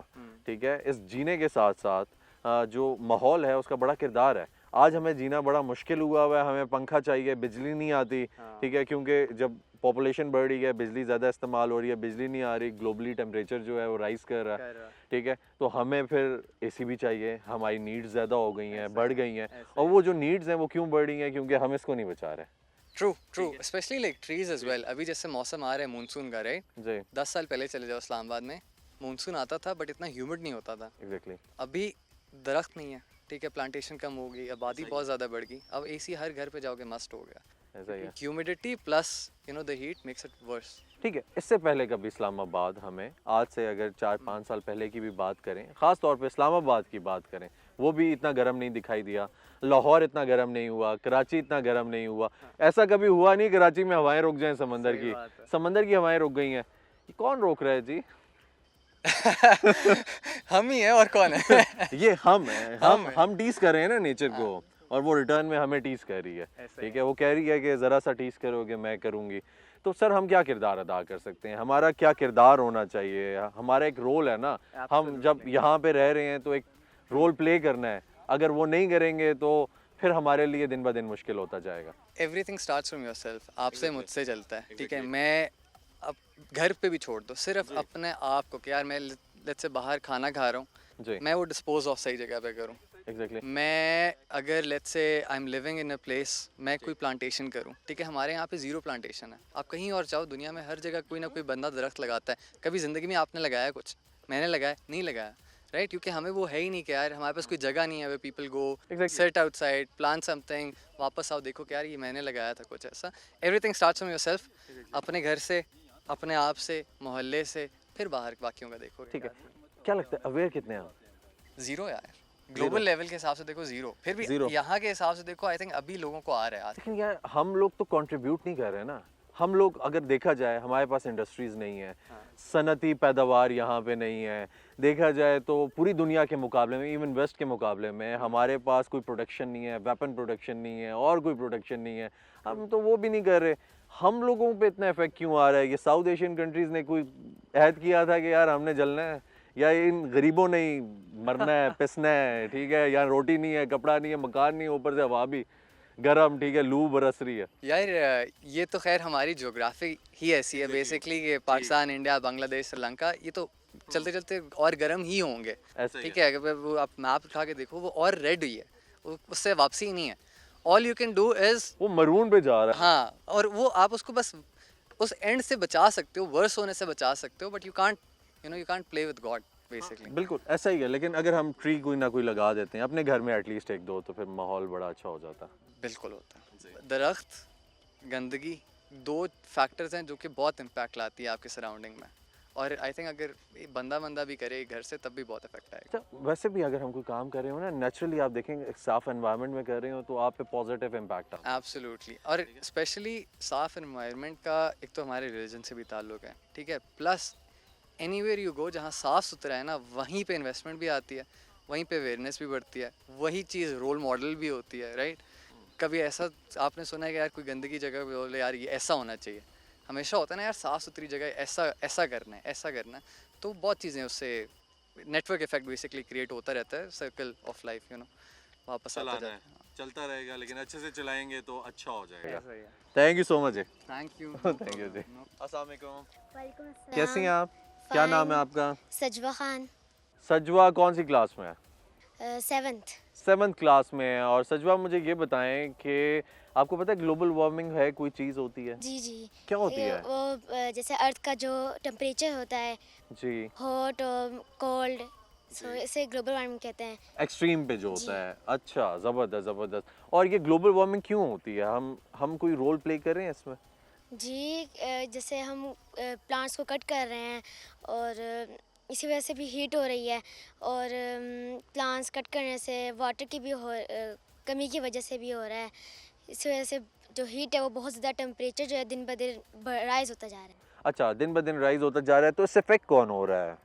ठीक है, इस जीने के साथ साथ जो माहौल है उसका बड़ा किरदार है। आज हमें जीना बड़ा मुश्किल हुआ है, हमें पंखा चाहिए, बिजली नहीं आती, ठीक है, क्योंकि जब पॉपुलेशन बढ़ रही है, बिजली ज़्यादा इस्तेमाल हो रही है, बिजली नहीं आ रही, ग्लोबली टेम्परेचर जो है वो राइज़ कर रहा है, ठीक है, तो हमें फिर एसी भी चाहिए, हमारी नीड्स ज़्यादा हो गई हैं, बढ़ गई हैं। और वो जो नीड्स हैं वो क्यों बढ़ रही हैं? क्योंकि हम इसको नहीं बचा रहे। True, specially like trees as well. अभी जैसे मौसम आ रहा है मानसून का, राइट? जी 10 साल पहले चले जाओ इस्लामाबाद में, मानसून आता था बट इतना ह्यूमिड नहीं होता था। एग्जैक्टली। अभी दरख्त नहीं है, ठीक है, प्लांटेशन कम हो गई, आबादी बहुत ज़्यादा बढ़ गई, अब एसी हर घर पे जाओगे मस्ट हो गया। ऐसा ही है। Humidity plus the heat makes it worse. ठीक है, इससे पहले कभी इस्लामाबाद, हमें आज से अगर 4-5 साल पहले की भी बात करें, ख़ास तौर पे इस्लामाबाद की बात करें, वो भी इतना गर्म नहीं दिखाई दिया, लाहौर इतना गर्म नहीं हुआ, कराची इतना गर्म नहीं हुआ। ऐसा कभी हुआ नहीं कराची में हवाएं रुक जाएं, समंदर की हवाएं रुक गई हैं। ये कौन रोक रहा है जी? हम ही हैं, और कौन है? ये हम हैं, हम हैं। हम टीस कर रहे हैं ना नेचर को, और वो रिटर्न में हमें टीस कर रही है, ठीक है, वो कह रही है कि ज़रा सा टीस करोगे मैं करूँगी। तो सर हम क्या किरदार अदा कर सकते हैं? हमारा क्या किरदार होना चाहिए? हमारा एक रोल है ना, हम जब यहाँ पे रह रहे हैं तो एक रोल प्ले करना है। अगर वो नहीं करेंगे तो फिर हमारे लिए दिन ब दिन मुश्किल होता जाएगा। Everything starts from yourself. आपसे मुझसे चलता है, ठीक है? मैं घर पे भी छोड़ दो, सिर्फ अपने आप को कि यार मैं लेट्स से बाहर खाना खा रहा हूँ, जी मैं वो डिस्पोज ऑफ सही जगह पे करूँ। एग्जैक्टली मैं अगर let's say I am living in a place, मैं कोई प्लांटेशन करूं, ठीक है, हमारे यहाँ पे ज़ीरो प्लांटेशन है। आप कहीं और जाओ दुनिया में, हर जगह कोई ना कोई बंदा दरख्त लगाता है। कभी ज़िंदगी में आपने लगाया कुछ? मैंने लगाया नहीं लगाया, राइट? क्योंकि हमें वो है ही नहीं कि यार हमारे पास कोई जगह नहीं है वे people go Exactly. Set outside plant something, वापस आओ देखो कि यार ये मैंने लगाया था कुछ ऐसा। एवरीथिंग स्टार्ट्स फ्रॉम योरसेल्फ, अपने घर से, अपने आप से, मोहल्ले से, फिर बाहर बाकियों का देखो। ठीक है, क्या लगता है अवेयर कितने हैं आप? ज़ीरो यार, ग्लोबल लेवल के हिसाब से देखो ज़ीरो, फिर भी Zero. यहाँ के हिसाब से देखो आई थिंक अभी लोगों को आ रहा है। लेकिन यार हम लोग तो कंट्रीब्यूट नहीं कर रहे ना। हम लोग अगर देखा जाए हमारे पास इंडस्ट्रीज नहीं है, सनती पैदावार यहाँ पे नहीं है। देखा जाए तो पूरी दुनिया के मुकाबले में, इवन वेस्ट के मुकाबले में हमारे पास कोई प्रोडक्शन नहीं है, वेपन प्रोडक्शन नहीं है और कोई प्रोडक्शन नहीं है। हम तो वो भी नहीं कर रहे। हम लोगों पे इतना इफेक्ट क्यों आ रहा है? ये साउथ एशियन कंट्रीज ने कोई अहद किया था कि यार हमने जलना है, या इन गरीबों ने ही मरना है, पिसना है, ठीक है? यहाँ रोटी नहीं है, कपड़ा नहीं है, मकान नहीं है, ऊपर से हवा भी गरम, ठीक है, लू बरस रही है। यार ये तो खैर हमारी ज्योग्राफी ही ऐसी है बेसिकली कि पाकिस्तान, इंडिया, बांग्लादेश, श्रीलंका, ये तो चलते चलते और गर्म ही होंगे, ऐसे ही ठीक है? अगर वो आप मैप उठा के देखो वो और रेड ही है, उससे वापसी ही नहीं है। All you can do is, वो मरून पे जा रहा है। हाँ, और वो आप उसको बस उस एंड से बचा सकते हो, वर्स होने से बचा सकते हो, but you can't you can't play with God basically. बिल्कुल ऐसा ही है। लेकिन अगर हम ट्री कोई ना कोई लगा देते हैं अपने घर में एटलीस्ट एक दो, तो फिर माहौल बड़ा अच्छा हो जाता है। बिल्कुल होता है। दरख्त, गंदगी, दो फैक्टर्स हैं जो कि बहुत इम्पैक्ट लाती है आपके सराउंडिंग में, और आई थिंक अगर बंदा भी करे घर से तब भी बहुत इफेक्ट आएगा। अच्छा, वैसे भी अगर हम कोई काम कर रहे हो ना, नेचुरली आप देखेंगे एक साफ एनवायरनमेंट में कर रहे हो तो आप पे पॉजिटिव इम्पैक्ट आता एब्सोल्युटली, और स्पेशली साफ एनवायरनमेंट का एक तो हमारे रिलीजन से भी ताल्लुक है, ठीक है? प्लस एनीवेयर यू गो जहाँ साफ़ सुथरा है ना, वहीं पे इन्वेस्टमेंट भी आती है, वहीं पे अवेयरनेस भी बढ़ती है, वही चीज़ रोल मॉडल भी होती है, राइट? कभी ऐसा आपने सुना है कि यार कोई गंदगी जगह पे बोले यार ये ऐसा होना चाहिए? हमेशा होता है ना यार साफ़ सुथरी जगह ऐसा करना है, ऐसा करना है। तो बहुत चीज़ें उससे नेटवर्क इफेक्ट बेसिकली क्रिएट होता रहता है, सर्कल ऑफ लाइफ वापस आता जाता है। चलता रहेगा, लेकिन अच्छे से चलाएंगे तो अच्छा हो जाएगा। ऐसा ही है। Thank you so much ji. Thank you. Thank you ji. अस्सलाम वालेकुम, वालेकुम कैसी हैं आप? क्या नाम है आपका? सजवा खान, सजवा कौन सी क्लास में है? 7th। 7th क्लास में है। और सजवा मुझे ये बताएं कि आपको पता है ग्लोबल वार्मिंग है कोई चीज़ होती है? जी जी। क्या होती ये है? वो जैसे अर्थ का जो टेम्परेचर होता है, जी, हॉट और कोल्ड, सो इसे ग्लोबल वार्मिंग कहते हैं। एक्सट्रीम पे जो जी। होता है। अच्छा, ज़बरदस्त ज़बरदस्त। और ये ग्लोबल वार्मिंग क्यों होती है? हम कोई रोल प्ले कर रहे हैं इसमें? जी, जैसे हम प्लांट्स को कट कर रहे हैं और इसी वजह से भी हीट हो रही है, और प्लांट्स कट करने से वाटर की भी कमी की वजह से भी हो रहा है। इसी वजह से जो हीट है वो बहुत ज़्यादा, टेम्परेचर जो है दिन ब दिन राइज होता जा रहा है। अच्छा, दिन ब दिन राइज होता जा रहा है, तो इससे इफेक्ट कौन हो रहा है?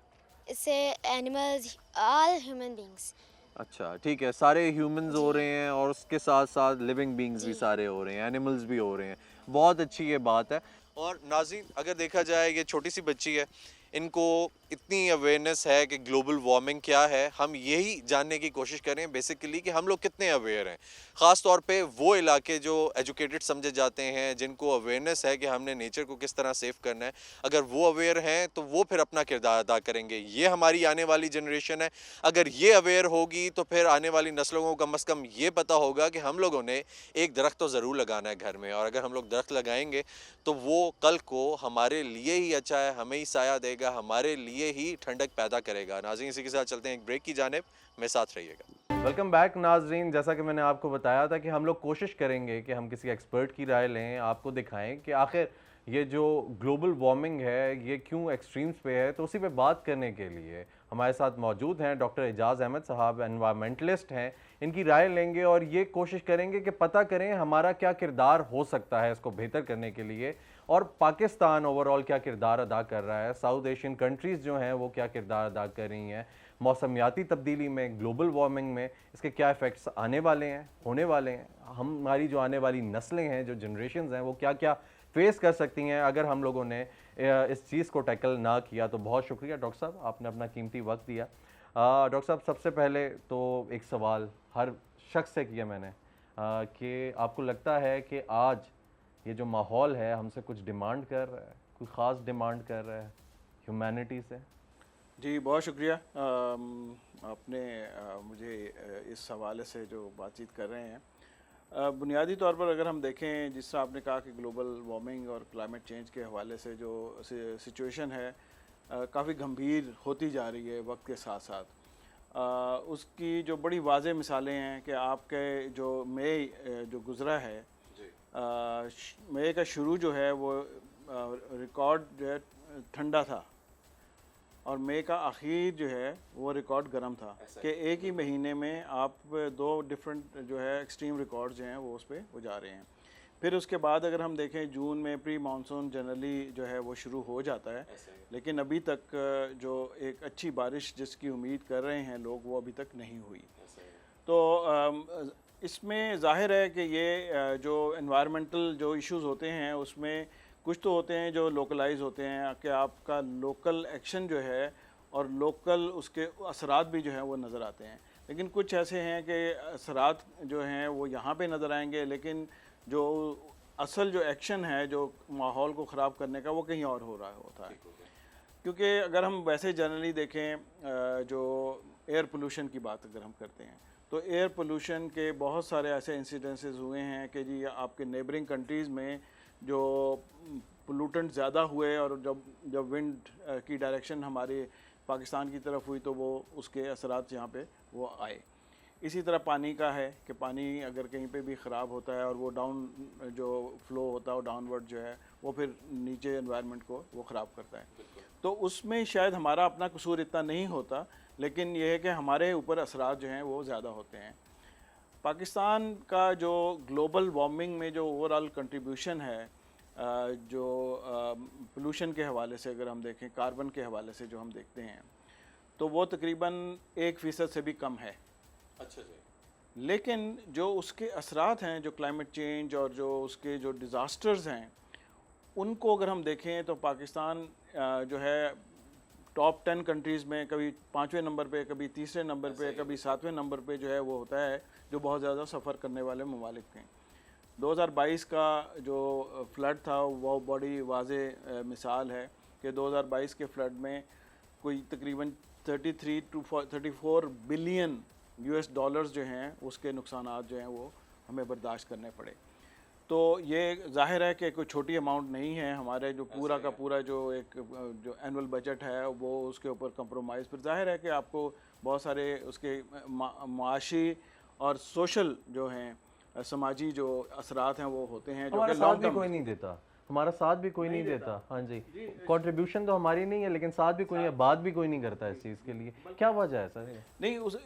इससे एनिमल्स, ऑल ह्यूमन बींग्स। अच्छा, ठीक है, सारे ह्यूमंस हो रहे हैं और उसके साथ साथ लिविंग बींग्स भी जी। सारे हो रहे हैं, एनिमल्स भी हो रहे हैं। बहुत अच्छी ये बात है। और नाज़रीन, अगर देखा जाए ये छोटी सी बच्ची है, इनको इतनी अवेयरनेस है कि ग्लोबल वार्मिंग क्या है। हम यही जानने की कोशिश करें बेसिकली कि हम लोग कितने अवेयर हैं। ख़ास तौर पे वो इलाके जो एजुकेटेड समझे जाते हैं, जिनको अवेयरनेस है कि हमने नेचर को किस तरह सेव करना है, अगर वो अवेयर हैं तो वो फिर अपना किरदार अदा करेंगे। ये हमारी आने वाली जनरेशन है। अगर ये अवेयर होगी तो फिर आने वाली नस्लों को कम से कम ये पता होगा कि हम लोगों ने एक दरख्त तो ज़रूर लगाना है घर में, और अगर हम लोग दरख्त लगाएंगे तो वो कल को हमारे लिए ही अच्छा है, हमें ही साया देगा, हमारे लिए ही ठंडक पैदा करेगा। नाज़रीन, इसी के साथ चलते हैं एक ब्रेक की जानिब, में साथ रहिएगा। वेलकम बैक नाज़रीन। जैसा कि मैंने आपको बताया था कि हम लोग कोशिश करेंगे कि हम किसी एक्सपर्ट की राय लें, आपको दिखाएं कि आखिर ये जो ग्लोबल वार्मिंग है ये क्यों एक्सट्रीम्स पे है। तो उसी पे बात करने के लिए हमारे साथ मौजूद हैं डॉक्टर एजाज़ अहमद साहब, एनवायरमेंटलिस्ट हैं। इनकी राय लेंगे और ये कोशिश करेंगे कि पता करें हमारा क्या किरदार हो सकता है इसको बेहतर करने के लिए, और पाकिस्तान ओवरऑल क्या किरदार अदा कर रहा है, साउथ एशियन कंट्रीज़ जो हैं वो क्या किरदार अदा कर रही हैं, मौसमियाती तब्दीली में, ग्लोबल वार्मिंग में इसके क्या इफ़ेक्ट्स आने वाले हैं, होने वाले हैं, हमारी जो आने वाली नस्लें हैं, जो जनरेशन्स हैं, वो क्या क्या फेस कर सकती हैं अगर हम लोगों ने इस चीज़ को टैकल ना किया। तो बहुत शुक्रिया डॉक्टर साहब, आपने अपना कीमती वक्त दिया। डॉक्टर साहब, सबसे पहले तो एक सवाल हर शख्स से किया मैंने कि आपको लगता है कि आज ये जो माहौल है हमसे कुछ डिमांड कर रहा है? कोई ख़ास डिमांड कर रहा है ह्यूमैनिटी से? जी बहुत शुक्रिया आपने मुझे इस हवाले से जो बातचीत कर रहे हैं। बुनियादी तौर पर अगर हम देखें, जिस तरह आपने कहा कि ग्लोबल वार्मिंग और क्लाइमेट चेंज के हवाले से जो सिचुएशन है काफ़ी गंभीर होती जा रही है वक्त के साथ साथ। उसकी जो बड़ी वाज़ेह मिसालें हैं कि आपके जो मई जो गुज़रा है, मई का शुरू जो है वो रिकॉर्ड जो है ठंडा था और मई का आखिर जो है वो रिकॉर्ड गर्म था कि एक ही महीने में आप दो डिफरेंट जो है एक्सट्रीम रिकॉर्ड्स जो हैं वो उस पर वो जा रहे हैं। फिर उसके बाद अगर हम देखें जून में प्री मानसून जनरली जो है वो शुरू हो जाता है, लेकिन अभी तक जो एक अच्छी बारिश जिसकी उम्मीद कर रहे हैं लोग वो अभी तक नहीं हुई। तो इसमें ज़ाहिर है कि ये जो एनवायरमेंटल जो इश्यूज़ होते हैं उसमें कुछ तो होते हैं जो लोकलाइज होते हैं कि आपका लोकल एक्शन जो है और लोकल उसके असरात भी जो है वो नज़र आते हैं, लेकिन कुछ ऐसे हैं कि असरात जो हैं वो यहाँ पे नज़र आएंगे, लेकिन जो असल जो एक्शन है जो माहौल को ख़राब करने का वो कहीं और हो रहा होता है। क्योंकि अगर हम वैसे जनरली देखें जो एयर पोल्यूशन की बात अगर हम करते हैं तो एयर पोल्यूशन के बहुत सारे ऐसे इंसिडेंसेस हुए हैं कि जी आपके नेबरिंग कंट्रीज़ में जो पोल्यूटेंट ज़्यादा हुए और जब विंड की डायरेक्शन हमारे पाकिस्तान की तरफ हुई तो वो उसके असरात यहाँ पे वो आए। इसी तरह पानी का है कि पानी अगर कहीं पे भी ख़राब होता है और वो डाउन जो फ्लो होता है वो डाउनवर्ड जो है वो फिर नीचे एनवायरनमेंट को वो ख़राब करता है। तो उसमें शायद हमारा अपना कसूर इतना नहीं होता, लेकिन ये है कि हमारे ऊपर असरात जो हैं वो ज़्यादा होते हैं। पाकिस्तान का जो ग्लोबल वार्मिंग में जो ओवरऑल कंट्रीब्यूशन है जो पोल्यूशन के हवाले से अगर हम देखें, कार्बन के हवाले से जो हम देखते हैं तो वो तकरीबन 1% से भी कम है। अच्छा जी। लेकिन जो उसके असरात हैं जो क्लाइमेट चेंज और जो उसके जो डिज़ास्टर्स हैं उनको अगर हम देखें तो पाकिस्तान जो है टॉप 10 कंट्रीज़ में कभी 5वें नंबर पे, कभी 3रे नंबर पे, कभी 7वें नंबर पे जो है वो होता है जो बहुत ज़्यादा सफ़र करने वाले ममालिक हैं। 2022 का जो फ्लड था वो बड़ी वाज़ेह मिसाल है कि 2022 के फ्लड में कोई तकरीबन 33 to 34 बिलियन US डॉलर्स जो हैं उसके नुकसानात जो हैं वो हमें बर्दाश्त करने पड़े। तो ये जाहिर है कि कोई छोटी अमाउंट नहीं है। हमारे जो पूरा का पूरा जो एक जो एनुअल बजट है वो उसके ऊपर कंप्रोमाइज़, फिर जाहिर है कि आपको बहुत सारे उसके माशी और सोशल जो हैं समाजी जो असरात हैं वो होते हैं जो हमारा कि साथ लॉन्ग भी टर्म कोई नहीं देता, हमारा साथ भी कोई नहीं देता। हाँ जी, कंट्रीब्यूशन तो हमारी नहीं है लेकिन साथ भी कोई नहीं है, बात भी कोई नहीं करता इस चीज़ के लिए। क्या वजह है सर? नहीं उस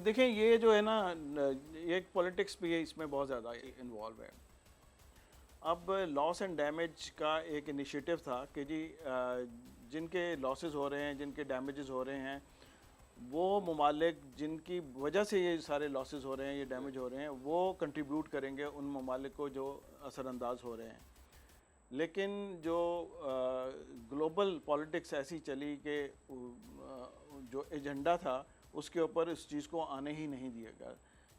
देखें ये जो है ना ये एक पॉलिटिक्स भी है इसमें बहुत ज़्यादा इन्वॉल्व है। अब लॉस एंड डैमेज का एक इनिशिएटिव था कि जी जिनके लॉसेस हो रहे हैं, जिनके डैमेजेस हो रहे हैं, वो ममालिक जिनकी वजह से ये सारे लॉसेस हो रहे हैं, ये डैमेज हो रहे हैं, वो कंट्रीब्यूट करेंगे उन ममालिक को जो असरअंदाज हो रहे हैं। लेकिन जो ग्लोबल पॉलिटिक्स ऐसी चली कि जो एजेंडा था उसके ऊपर इस चीज़ को आने ही नहीं दिया गया।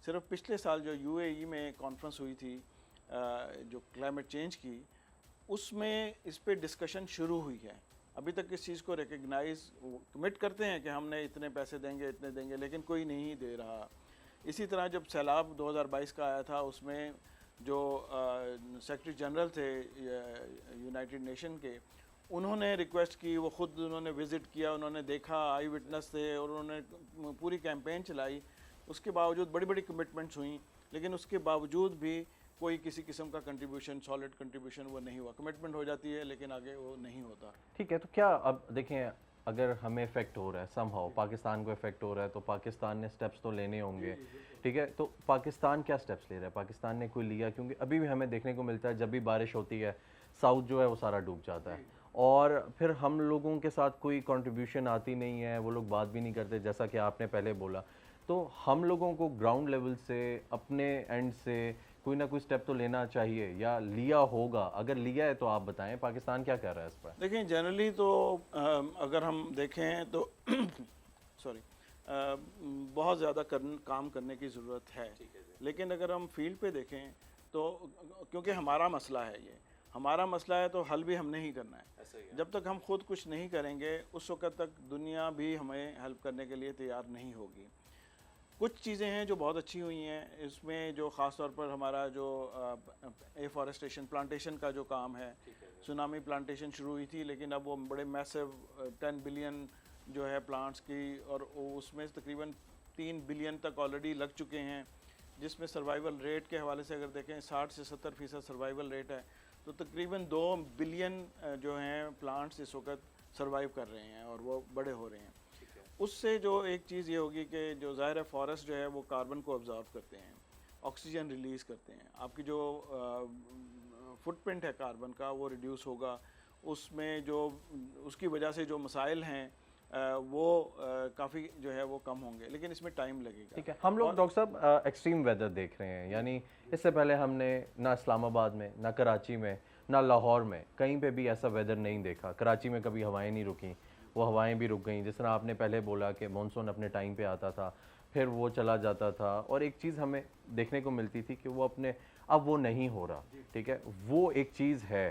सिर्फ पिछले साल जो UAE में कॉन्फ्रेंस हुई थी जो क्लाइमेट चेंज की, उसमें इस पे डिस्कशन शुरू हुई है। अभी तक इस चीज़ को रिकग्नाइज कमिट करते हैं कि हमने इतने पैसे देंगे, इतने देंगे, लेकिन कोई नहीं दे रहा। इसी तरह जब सैलाब 2022 का आया था उसमें जो सेक्रेटरी जनरल थे यूनाइटेड नेशन के, उन्होंने रिक्वेस्ट की, वो ख़ुद उन्होंने विज़िट किया, उन्होंने देखा, आई विटनेस थे और उन्होंने पूरी कैंपेन चलाई। उसके बावजूद बड़ी बड़ी कमिटमेंट्स हुई, लेकिन उसके बावजूद भी कोई किसी किस्म का कंट्रीब्यूशन, सॉलिड कंट्रीब्यूशन वो नहीं हुआ। कमिटमेंट हो जाती है लेकिन आगे वो नहीं होता। ठीक है, तो क्या अब देखें अगर हमें इफेक्ट हो रहा है समहाउ, पाकिस्तान को इफेक्ट हो रहा है तो पाकिस्तान ने स्टेप्स तो लेने होंगे, ठीक है? तो पाकिस्तान क्या स्टेप्स ले रहा है? पाकिस्तान ने कोई लिया? क्योंकि अभी भी हमें देखने को मिलता है जब भी बारिश होती है साउथ जो है वो सारा डूब जाता है और फिर हम लोगों के साथ कोई कंट्रीब्यूशन आती नहीं है, वो लोग बात भी नहीं करते जैसा कि आपने पहले बोला। तो हम लोगों को ग्राउंड लेवल से अपने एंड से कोई ना कोई स्टेप तो लेना चाहिए या लिया होगा? अगर लिया है तो आप बताएं पाकिस्तान क्या कर रहा है इस पर? देखें जनरली तो अगर हम देखें तो सॉरी बहुत ज़्यादा काम करने की ज़रूरत है, लेकिन अगर हम फील्ड पे देखें तो क्योंकि हमारा मसला है ये, हमारा मसला है तो हल भी हमने ही करना है। जब तक हम खुद कुछ नहीं करेंगे उस वक्त तक दुनिया भी हमें हेल्प करने के लिए तैयार नहीं होगी। कुछ चीज़ें हैं जो बहुत अच्छी हुई हैं इसमें, जो ख़ास तौर पर हमारा जो एफॉरेस्टेशन प्लांटेशन का जो काम है, सुनामी प्लांटेशन शुरू हुई थी लेकिन अब वो बड़े मैसिव 10 बिलियन जो है प्लांट्स की, और उसमें तकरीबन 3 बिलियन तक ऑलरेडी लग चुके हैं, जिसमें सर्वाइवल रेट के हवाले से अगर देखें 60 से 70% सर्वाइवल रेट है, तो तकरीबन 2 बिलियन जो हैं प्लांट्स इस वक्त सर्वाइव कर रहे हैं और वो बड़े हो रहे हैं। उससे जो एक चीज़ ये होगी कि जो ज़ाहिर है फॉरेस्ट जो है वो कार्बन को ऑब्जॉर्व करते हैं, ऑक्सीजन रिलीज़ करते हैं, आपकी जो फुटप्रिंट है कार्बन का वो रिड्यूस होगा, उसमें जो उसकी वजह से जो मसाइल हैं वो काफ़ी जो है वो कम होंगे, लेकिन इसमें टाइम लगेगा। ठीक है, हम लोग डॉक्टर साहब एक्सट्रीम वेदर देख रहे हैं, यानी इससे पहले हमने ना इस्लामाबाद में, ना कराची में, ना लाहौर में कहीं पे भी ऐसा वेदर नहीं देखा। कराची में कभी हवाएं नहीं रुकी, वो हवाएं भी रुक गई। जिस तरह आपने पहले बोला कि मानसून अपने टाइम पे आता था फिर वो चला जाता था, और एक चीज़ हमें देखने को मिलती थी कि वो अपने, अब वो नहीं हो रहा। ठीक है, वो एक चीज़ है।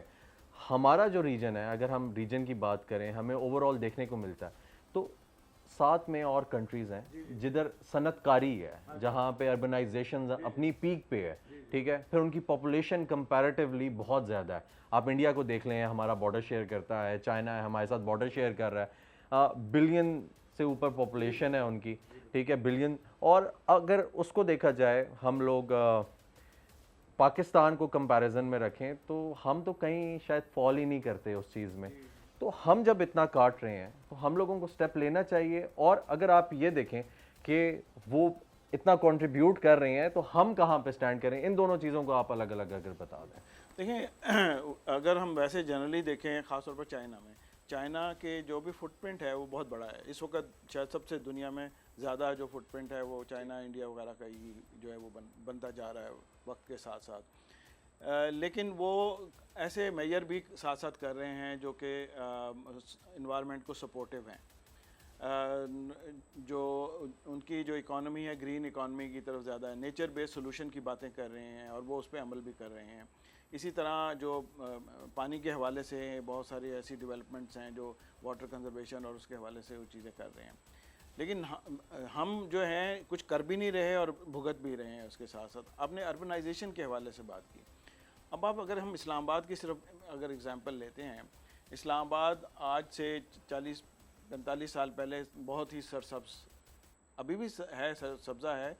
हमारा जो रीजन है, अगर हम रीजन की बात करें, हमें ओवरऑल देखने को मिलता है तो साथ में और कंट्रीज़ हैं जिधर सनतकारी है, जहाँ पे अर्बनाइजेशन अपनी पीक पे है। ठीक है, फिर उनकी पॉपुलेशन कंपैरेटिवली बहुत ज़्यादा है। आप इंडिया को देख लें, हमारा बॉर्डर शेयर करता है, चाइना है हमारे साथ बॉर्डर शेयर कर रहा है, बिलियन से ऊपर पॉपुलेशन है उनकी। ठीक है, बिलियन। और अगर उसको देखा जाए, हम लोग पाकिस्तान को कंपैरिजन में रखें तो हम तो कहीं शायद फॉल ही नहीं करते उस चीज़ में। तो हम जब इतना काट रहे हैं तो हम लोगों को स्टेप लेना चाहिए। और अगर आप ये देखें कि वो इतना कंट्रीब्यूट कर रहे हैं तो हम कहाँ पे स्टैंड करें, इन दोनों चीज़ों को आप अलग अलग अगर बता दें। देखें, अगर हम वैसे जनरली देखें, ख़ासतौर पर चाइना में, चाइना के जो भी फुटप्रिंट है वो बहुत बड़ा है। इस वक्त शायद सबसे दुनिया में ज़्यादा जो फुटप्रिंट है वो चाइना, इंडिया वगैरह का ही जो है वो बनता जा रहा है वक्त के साथ साथ। लेकिन वो ऐसे मेजर भी साथ साथ कर रहे हैं जो कि इन्वायरमेंट को सपोर्टिव हैं। जो उनकी जो इकॉनमी है ग्रीन इकॉनमी की तरफ ज़्यादा है, नेचर बेस्ड सोल्यूशन की बातें कर रहे हैं और वो उस पर अमल भी कर रहे हैं। इसी तरह जो पानी के हवाले से बहुत सारी ऐसी डेवलपमेंट्स हैं जो वाटर कंजर्वेशन और उसके हवाले से वो चीज़ें कर रहे हैं। लेकिन हम जो हैं कुछ कर भी नहीं रहे और भुगत भी रहे हैं उसके साथ साथ। आपने अर्बनाइजेशन के हवाले से बात की। अब आप अगर हम इस्लामाबाद की सिर्फ अगर एग्ज़ाम्पल लेते हैं, इस्लामाबाद आज से 40-45 साल पहले बहुत ही सरसब्ज, अभी भी है सब्ज़ा है,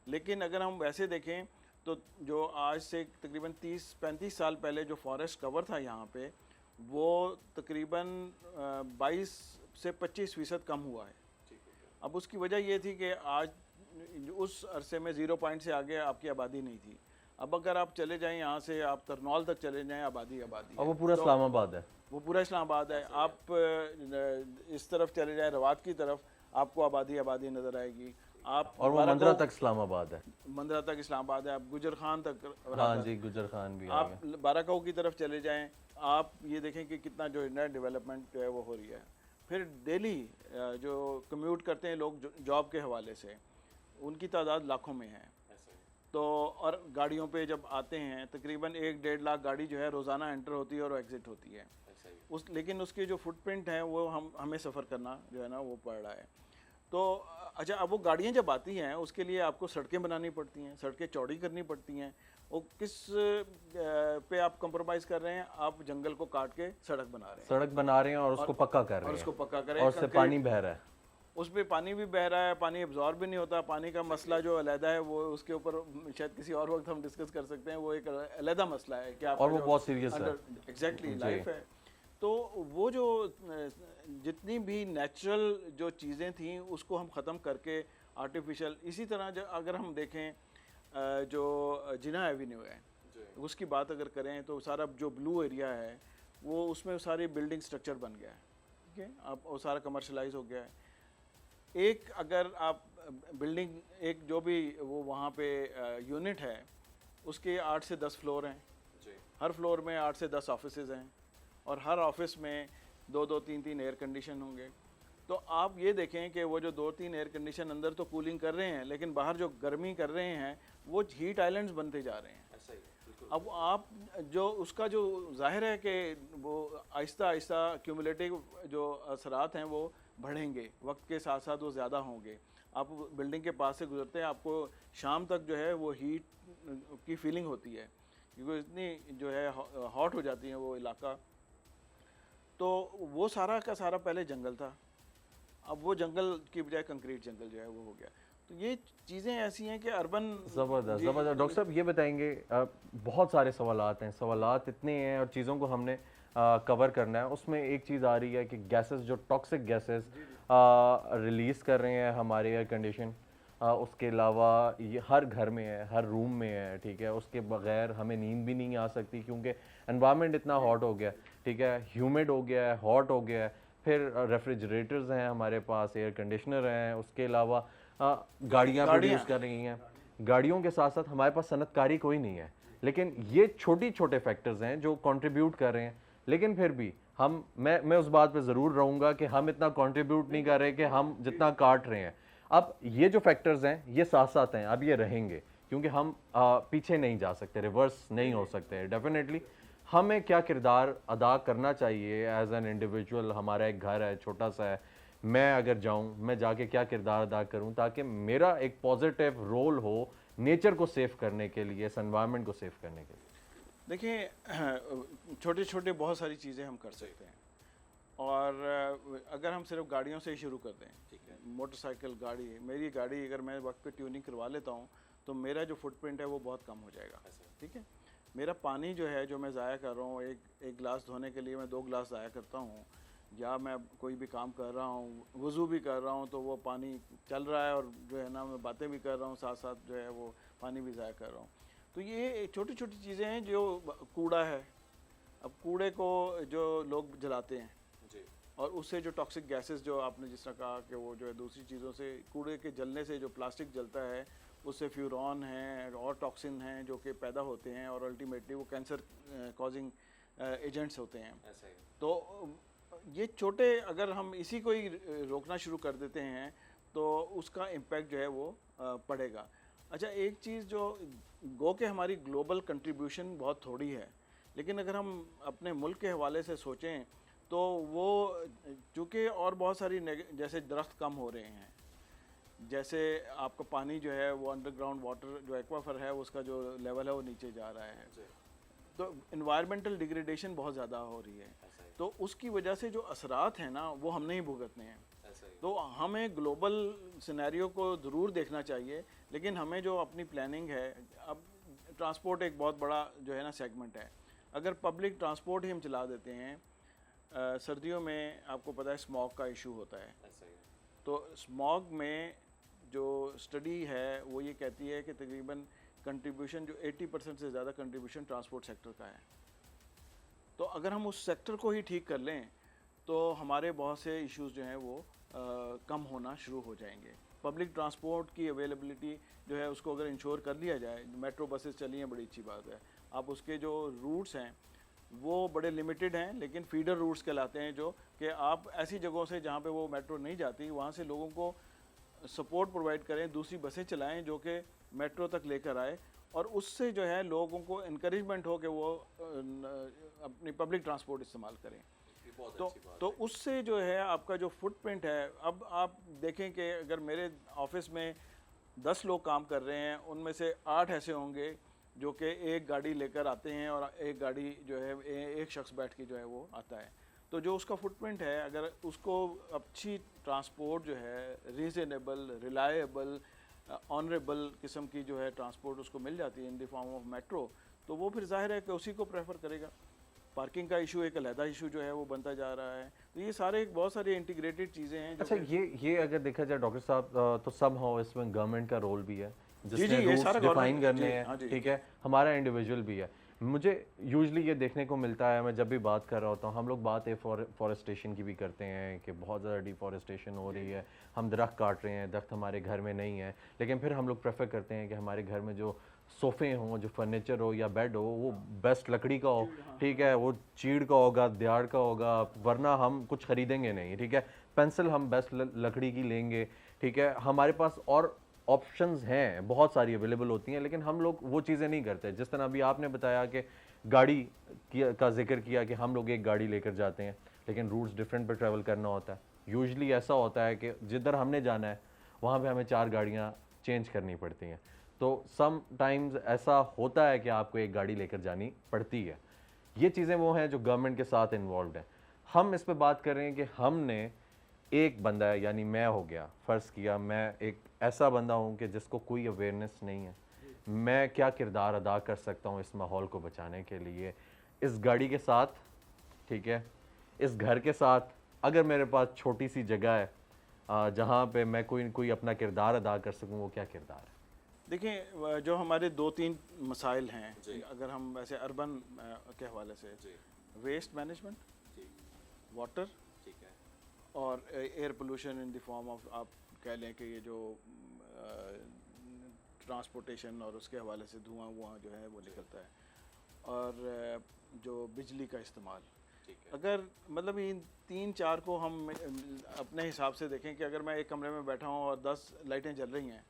लेकिन अगर हम वैसे देखें तो जो आज से तकरीबन 30-35 साल पहले जो फॉरेस्ट कवर था यहाँ पे, वो तकरीबन 22 से 25% कम हुआ है। अब उसकी वजह ये थी कि आज उस अरसे में 0 पॉइंट से आगे आपकी आबादी नहीं थी। अब अगर आप चले जाएं यहाँ से, आप तरनौल तक चले जाएं, आबादी और वो पूरा इस्लामाबाद है, वो पूरा इस्लामाबाद है। आप इस तरफ चले जाएं रवात की तरफ, आपको आबादी नज़र आएगी। आप और वो मंदरा तक इस्लामाबाद है, मंदरा तक इस्लामाबाद है। आप गुजर खान तक, हाँ जी गुजर खान भी, आप बाराकाऊ की तरफ चले जाएं, आप ये देखें कि कितना जो है डेवलपमेंट जो है वो हो रही है। फिर डेली जो कम्यूट करते हैं लोग जॉब के हवाले से, उनकी तादाद लाखों में है। तो और गाड़ियों पे जब आते हैं तकरीबन 1-1.5 लाख गाड़ी जो है रोज़ाना एंटर होती है और एग्ज़िट होती है। लेकिन उसके जो फुटप्रिंट हैं वो हमें सफ़र करना जो है ना वो पड़ रहा है। तो अच्छा, अब वो गाड़ियाँ जब आती हैं उसके लिए आपको सड़कें बनानी पड़ती हैं, सड़कें चौड़ी करनी पड़ती हैं। वो किस पे आप कंप्रोमाइज़ कर रहे हैं? आप जंगल को काट के सड़क बना रहे हैं और उसको पक्का कर रहे हैं, और उसको पक्का करें, और उससे पानी बह रहा है, उस पर पानी भी बह रहा है, पानी एब्जॉर्ब भी नहीं होता। पानी का मसला जो अलहदा है वो उसके ऊपर शायद किसी और वक्त हम डिस्कस कर सकते हैं, वो एक अलहदा मसला है कि और वो बहुत सीरियस है, एग्जैक्टली लाइफ है। तो वो जो जितनी भी नेचुरल जो चीज़ें थी उसको हम ख़त्म करके आर्टिफिशियल, इसी तरह अगर हम देखें जो जिना एवेन्यू है उसकी बात अगर करें तो सारा जो ब्लू एरिया है वो उसमें सारी बिल्डिंग स्ट्रक्चर बन गया है। ठीक है, अब वो सारा कमर्शलाइज हो गया है। एक अगर आप बिल्डिंग एक जो भी वो वहाँ पे यूनिट है उसके 8 से 10 फ्लोर हैं, हर फ्लोर में 8 से 10 ऑफिसेज हैं और हर ऑफिस में 2-2, 3-3 एयर कंडीशन होंगे। तो आप ये देखें कि वो जो 2-3 एयर कंडीशन अंदर तो कूलिंग कर रहे हैं, लेकिन बाहर जो गर्मी कर रहे हैं वो हीट आइलैंड्स बनते जा रहे हैं। अब आप जो उसका जो ज़ाहिर है कि वो आहिस्ता आहिस्ता क्यूमुलेटिव जो असरात हैं वो बढ़ेंगे, वक्त के साथ साथ वो ज़्यादा होंगे। आप बिल्डिंग के पास से गुजरते हैं, आपको शाम तक जो है वो हीट की फीलिंग होती है, क्योंकि इतनी जो है हॉट हो जाती है वो इलाका। तो वो सारा का सारा पहले जंगल था, अब वो जंगल की बजाय कंक्रीट जंगल जो है वो हो गया। तो ये चीज़ें ऐसी हैं कि अर्बन ज़बरदस्त ज़बरदस्त। डॉक्टर साहब ये बताएंगे, बहुत सारे सवालात हैं, सवालात इतने हैं और चीज़ों को हमने कवर करना है। उसमें एक चीज़ आ रही है कि गैसेस, जो टॉक्सिक गैसेस रिलीज़ कर रहे हैं हमारे एयर कंडीशन, उसके अलावा ये हर घर में है, हर रूम में है, ठीक है। उसके बगैर हमें नींद भी नहीं आ सकती, क्योंकि एनवायरनमेंट इतना हॉट हो गया, ठीक है, ह्यूमिड हो गया है, हॉट हो गया है। फिर रेफ्रिजरेटर्स हैं हमारे पास, एयर कंडीशनर हैं, उसके अलावा गाड़ियाँ प्रोड्यूस कर रही हैं। गाड़ियों के साथ साथ हमारे पास सनतकारी कोई नहीं है, लेकिन ये छोटी छोटे फैक्टर्स हैं जो कंट्रीब्यूट कर रहे हैं। लेकिन फिर भी मैं उस बात पे ज़रूर रहूँगा कि हम इतना कंट्रीब्यूट नहीं कर रहे कि हम जितना काट रहे हैं। अब ये जो फैक्टर्स हैं ये साथ साथ हैं, अब ये रहेंगे, क्योंकि हम पीछे नहीं जा सकते, रिवर्स नहीं हो सकते। डेफिनेटली हमें क्या किरदार अदा करना चाहिए एज एन इंडिविजुअल? हमारा एक घर है, छोटा सा है, मैं अगर जाऊं, मैं जाके क्या किरदार अदा करूं ताकि मेरा एक पॉजिटिव रोल हो नेचर को सेव करने के लिए, इस एनवायरनमेंट को सेव करने के लिए? देखिए, छोटे छोटे बहुत सारी चीज़ें हम कर सकते हैं। और अगर हम सिर्फ गाड़ियों से ही शुरू कर दें, ठीक है, मोटरसाइकिल, गाड़ी, मेरी गाड़ी अगर मैं वक्त पे ट्यूनिंग करवा लेता हूँ तो मेरा जो फुटप्रिंट है वो बहुत कम हो जाएगा, ठीक है। मेरा पानी जो है जो मैं ज़ाया कर रहा हूँ, एक गिलास धोने के लिए मैं 2 गिलास ज़ाया करता हूँ, या मैं कोई भी काम कर रहा हूँ, वज़ू भी कर रहा हूँ, तो वो पानी चल रहा है और जो है ना मैं बातें भी कर रहा हूँ, साथ साथ जो है वो पानी भी ज़ाया कर रहा हूँ। तो ये छोटी छोटी चीज़ें हैं। जो कूड़ा है, अब कूड़े को जो लोग जलाते हैं और उससे जो टॉक्सिक गैसेस, जो आपने जिस तरह कहा कि वो जो है दूसरी चीज़ों से, कूड़े के जलने से जो प्लास्टिक जलता है उससे फ्यूरॉन हैं और टॉक्सिन हैं जो कि पैदा होते हैं और अल्टीमेटली वो कैंसर कॉजिंग एजेंट्स होते हैं। तो ये छोटे, अगर हम इसी को ही रोकना शुरू कर देते हैं तो उसका इम्पैक्ट जो है वो पड़ेगा। अच्छा, एक चीज़ जो गो के हमारी ग्लोबल कंट्रीब्यूशन बहुत थोड़ी है, लेकिन अगर हम अपने मुल्क के हवाले से सोचें तो वो चूँकि और बहुत सारी जैसे दरख्त कम हो रहे हैं, जैसे आपका पानी जो है वो अंडरग्राउंड वाटर जो एक्वाफर है उसका जो लेवल है वो नीचे जा रहा है, तो इन्वायरमेंटल डिग्रेडेशन बहुत ज़्यादा हो रही है। तो उसकी वजह से जो असरात हैं ना वो हमने ही भुगतने हैं। तो हमें ग्लोबल सिनेरियो को ज़रूर देखना चाहिए, लेकिन हमें जो अपनी प्लानिंग है, अब ट्रांसपोर्ट एक बहुत बड़ा जो है ना सेगमेंट है। अगर पब्लिक ट्रांसपोर्ट ही हम चला देते हैं, सर्दियों में आपको पता है स्मॉग का इशू होता है, तो स्मॉग में जो स्टडी है वो ये कहती है कि तकरीबन कंट्रीब्यूशन जो 80% से ज़्यादा कंट्रीब्यूशन ट्रांसपोर्ट सेक्टर का है। तो अगर हम उस सेक्टर को ही ठीक कर लें तो हमारे बहुत से इश्यूज जो हैं वो कम होना शुरू हो जाएंगे। पब्लिक ट्रांसपोर्ट की अवेलेबिलिटी जो है उसको अगर इंश्योर कर लिया जाए, मेट्रो बसेस चली हैं, बड़ी अच्छी बात है। आप उसके जो रूट्स हैं वो बड़े लिमिटेड हैं, लेकिन फीडर रूट्स कहलाते हैं, जो कि आप ऐसी जगहों से जहाँ पे वो मेट्रो नहीं जाती वहाँ से लोगों को सपोर्ट प्रोवाइड करें, दूसरी बसें चलाएं जो कि मेट्रो तक लेकर आए, और उससे जो है लोगों को इनकरेजमेंट हो कि वो अपनी पब्लिक ट्रांसपोर्ट इस्तेमाल करें। तो उससे जो है आपका जो फुटप्रिंट है, अब आप देखें कि अगर मेरे ऑफिस में 10 लोग काम कर रहे हैं, उनमें से 8 ऐसे होंगे जो कि एक गाड़ी लेकर आते हैं और एक गाड़ी जो है एक शख्स बैठ के जो है वो आता है। तो जो उसका फुटप्रिंट है, अगर उसको अच्छी ट्रांसपोर्ट जो है रीज़नेबल, रिलायबल, ऑनरेबल किस्म की जो है ट्रांसपोर्ट उसको मिल जाती है in the form of metro, तो वो फिर जाहिर है कि उसी को प्रेफर करेगा। पार्किंग का इशू एक अलहदा इशू जो है वो बनता जा रहा है। तो ये सारे बहुत सारी इंटीग्रेटेड चीज़ें हैं। अच्छा, ये अगर देखा जाए डॉक्टर साहब, तो सब हो इसमें गवर्नमेंट का रोल भी है, जी, जिसने ये रूल्स सारा डिफाइन गवर्नमेंट, करने जी, हैं, हाँ जी, ठीक है, हमारा इंडिविजुअल भी है। मुझे यूजली ये देखने को मिलता है, मैं जब भी बात कर रहा होता हूँ, हम लोग बात फॉरेस्टेशन की भी करते हैं कि बहुत ज़्यादा डिफॉरेस्टेशन हो रही है, हम दरख्त काट रहे हैं, दरख्त हमारे घर में नहीं है, लेकिन फिर हम लोग प्रेफर करते हैं कि हमारे घर में जो सोफ़े हों, जो फर्नीचर हो या बेड हो, वो बेस्ट लकड़ी का हो, ठीक है, वो चीड़ का होगा, दियाड़ का होगा, वरना हम कुछ ख़रीदेंगे नहीं, ठीक है। पेंसिल हम बेस्ट लकड़ी की लेंगे, ठीक है। हमारे पास और ऑप्शंस हैं, बहुत सारी अवेलेबल होती हैं, लेकिन हम लोग वो चीज़ें नहीं करते। जिस तरह अभी आपने बताया कि गाड़ी का जिक्र किया कि हम लोग एक गाड़ी लेकर जाते हैं, लेकिन रूट्स डिफरेंट पे ट्रैवल करना होता है। यूजुअली ऐसा होता है कि जिधर हमने जाना है वहाँ पे हमें 4 गाड़ियाँ चेंज करनी पड़ती हैं। तो सम टाइम्स ऐसा होता है कि आपको एक गाड़ी लेकर जानी पड़ती है। ये चीज़ें वो हैं जो गवर्नमेंट के साथ इन्वॉल्व हैं। हम इस पे बात कर रहे हैं कि हमने एक बंदा है, यानी मैं हो गया, फ़र्ज़ किया मैं एक ऐसा बंदा हूँ कि जिसको कोई अवेयरनेस नहीं है, मैं क्या किरदार अदा कर सकता हूँ इस माहौल को बचाने के लिए, इस गाड़ी के साथ, ठीक है, इस घर के साथ, अगर मेरे पास छोटी सी जगह है जहाँ पे मैं कोई अपना किरदार अदा कर सकूँ, वो क्या किरदार है? देखिए, जो हमारे 2-3 मसाइल हैं, अगर हम वैसे अर्बन के हवाले से, वेस्ट मैनेजमेंट, वाटर, और air pollution in the form of, आप कह लें कि ये जो ट्रांसपोर्टेशन और उसके हवाले से धुआं जो है वो निकलता है, और जो बिजली का इस्तेमाल, अगर मतलब इन 3-4 को हम अपने हिसाब से देखें कि अगर मैं एक कमरे में बैठा हूँ और 10 लाइटें जल रही हैं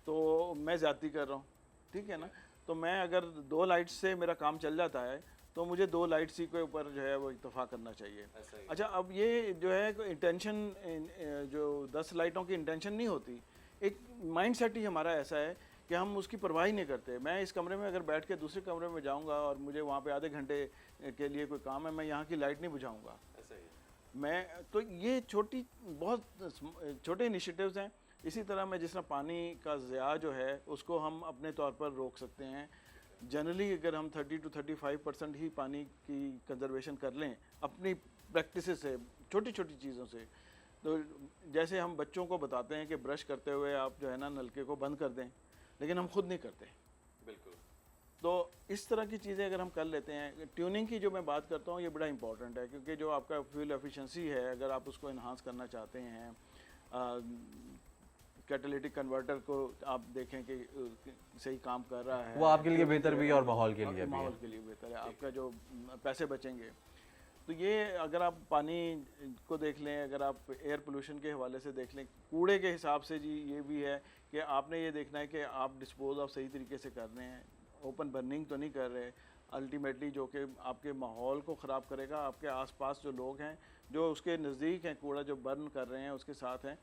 तो मैं ज़्यादती कर रहा हूँ, ठीक है ना। तो मैं अगर 2 लाइट से मेरा काम चल जाता है तो मुझे 2 लाइट्स ही के ऊपर जो है वो इत्तफा करना चाहिए। अच्छा, अब ये जो है इंटेंशन, जो 10 लाइटों की इंटेंशन नहीं होती, एक माइंड सेट ही हमारा ऐसा है कि हम उसकी परवाह ही नहीं करते। मैं इस कमरे में अगर बैठ के दूसरे कमरे में जाऊंगा और मुझे वहाँ पे आधे घंटे के लिए कोई काम है, मैं यहाँ की लाइट नहीं बुझाऊंगा। मैं तो ये बहुत छोटे इनिशिएटिव्स हैं। इसी तरह मैं जिस तरह पानी का ज़िया जो है उसको हम अपने तौर पर रोक सकते हैं। जनरली अगर हम 30 to 35% ही पानी की कंजर्वेशन कर लें अपनी प्रैक्टिस से, छोटी छोटी चीज़ों से, तो जैसे हम बच्चों को बताते हैं कि ब्रश करते हुए आप जो है ना नलके को बंद कर दें, लेकिन हम खुद नहीं करते। बिल्कुल। तो इस तरह की चीज़ें अगर हम कर लेते हैं, ट्यूनिंग की जो मैं बात करता हूँ ये बड़ा इंपॉर्टेंट है, क्योंकि जो आपका फ्यूल एफिशिएंसी है अगर आप उसको इन्हांस करना चाहते हैं, कैटालिटिक कन्वर्टर को आप देखें कि सही काम कर रहा है, वो आपके लिए बेहतर भी है और माहौल के लिए भी माहौल के लिए बेहतर है, आपका जो पैसे बचेंगे। तो ये अगर आप पानी को देख लें, अगर आप एयर पोल्यूशन के हवाले से देख लें, कूड़े के हिसाब से जी ये भी है कि आपने ये देखना है कि आप डिस्पोज ऑफ सही तरीके से कर रहे हैं, ओपन बर्निंग तो नहीं कर रहे अल्टीमेटली, जो कि आपके माहौल को ख़राब करेगा। आपके आसपास जो लोग हैं जो उसके नज़दीक हैं, कूड़ा जो बर्न कर रहे हैं उसके साथ हैं,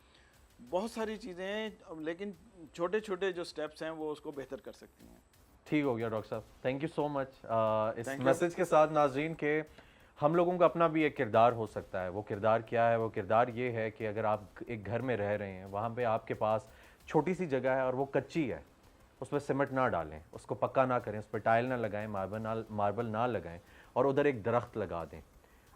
बहुत सारी चीज़ें हैं, लेकिन छोटे छोटे जो स्टेप्स हैं वो उसको बेहतर कर सकती हैं। ठीक हो गया डॉक्टर साहब, थैंक यू सो मच इस मैसेज के साथ नाज़रीन के हम लोगों का अपना भी एक किरदार हो सकता है। वो किरदार क्या है? वो किरदार ये है कि अगर आप एक घर में रह रहे हैं, वहाँ पे आपके पास छोटी सी जगह है और वो कच्ची है, उस पर सीमेंट ना डालें, उसको पक्का ना करें, उस पर टाइल ना लगाएं, मार्बल ना लगाएं, और उधर एक दरख्त लगा दें।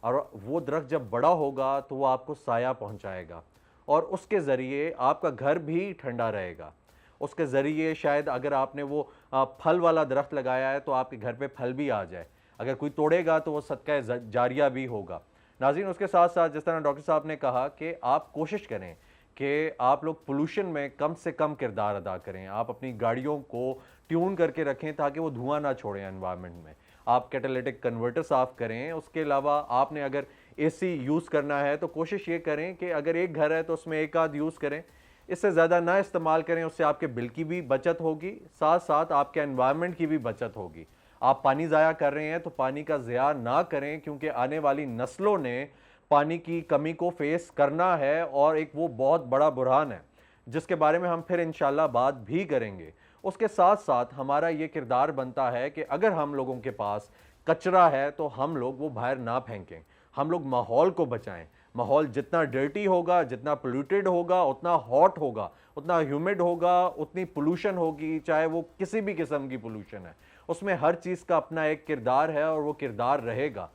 और वो दरख्त जब बड़ा होगा तो वो आपको साया पहुँचाएगा और उसके ज़रिए आपका घर भी ठंडा रहेगा। उसके ज़रिए शायद अगर आपने वो फल वाला दरख्त लगाया है तो आपके घर पे फल भी आ जाए, अगर कोई तोड़ेगा तो वो सदका जारिया भी होगा। नाज़रीन, उसके साथ साथ जिस तरह डॉक्टर साहब ने कहा कि आप कोशिश करें कि आप लोग पोल्यूशन में कम से कम किरदार अदा करें, आप अपनी गाड़ियों को ट्यून करके रखें ताकि वो धुआं ना छोड़ें एनवायरनमेंट में, आप कैटालिटिक कन्वर्टर साफ़ करें। उसके अलावा आपने अगर एसी यूज़ करना है तो कोशिश ये करें कि अगर एक घर है तो उसमें एक आध यूज़ करें, इससे ज़्यादा ना इस्तेमाल करें। उससे आपके बिल की भी बचत होगी, साथ साथ आपके एनवायरनमेंट की भी बचत होगी। आप पानी ज़ाया कर रहे हैं तो पानी का ज़िया ना करें, क्योंकि आने वाली नस्लों ने पानी की कमी को फेस करना है और एक वो बहुत बड़ा बुरहान है जिसके बारे में हम फिर इंशाल्लाह बात भी करेंगे। उसके साथ साथ हमारा ये किरदार बनता है कि अगर हम लोगों के पास कचरा है तो हम लोग वो बाहर ना फेंकें, हम लोग माहौल को बचाएं। माहौल जितना डर्टी होगा, जितना पोल्यूटेड होगा, उतना हॉट होगा, उतना ह्यूमिड होगा, उतनी पोल्यूशन होगी, चाहे वो किसी भी किस्म की पोल्यूशन है। उसमें हर चीज़ का अपना एक किरदार है और वो किरदार रहेगा।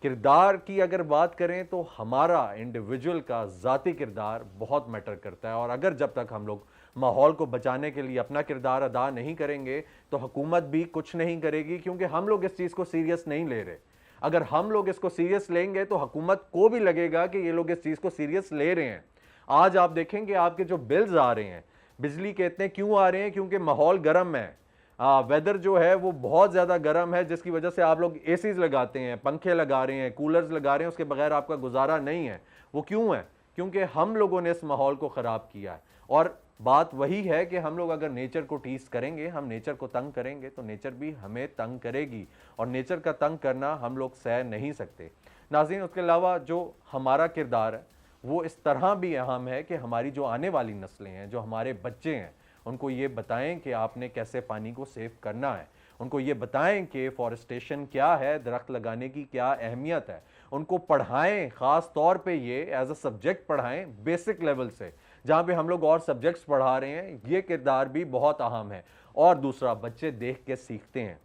किरदार की अगर बात करें तो हमारा इंडिविजुअल का ज़ाती किरदार बहुत मैटर करता है, और अगर जब तक हम लोग माहौल को बचाने के लिए अपना किरदार अदा नहीं करेंगे तो हुकूमत भी कुछ नहीं करेगी, क्योंकि हम लोग इस चीज़ को सीरियस नहीं ले रहे। अगर हम लोग इसको सीरियस लेंगे तो हुकूमत को भी लगेगा कि ये लोग इस चीज़ को सीरियस ले रहे हैं। आज आप देखेंगे आपके जो बिल्स आ रहे हैं बिजली के, इतने क्यों आ रहे हैं? क्योंकि माहौल गर्म है, वेदर जो है वो बहुत ज़्यादा गर्म है, जिसकी वजह से आप लोग एसीज लगाते हैं, पंखे लगा रहे हैं, कूलर्स लगा रहे हैं, उसके बगैर आपका गुजारा नहीं है। वो क्यों है? क्योंकि हम लोगों ने इस माहौल को ख़राब किया है। और बात वही है कि हम लोग अगर नेचर को टीज करेंगे, हम नेचर को तंग करेंगे, तो नेचर भी हमें तंग करेगी, और नेचर का तंग करना हम लोग सह नहीं सकते। नाज़रीन, उसके अलावा जो हमारा किरदार है वो इस तरह भी अहम है कि हमारी जो आने वाली नस्लें हैं, जो हमारे बच्चे हैं, उनको ये बताएं कि आपने कैसे पानी को सेव करना है, उनको ये बताएं कि फॉरेस्टेशन क्या है, दरख्त लगाने की क्या अहमियत है, उनको पढ़ाएं, ख़ास तौर पे ये एज अ सब्जेक्ट पढ़ाएं बेसिक लेवल से, जहाँ पे हम लोग और सब्जेक्ट्स पढ़ा रहे हैं। ये किरदार भी बहुत अहम है। और दूसरा, बच्चे देख के सीखते हैं।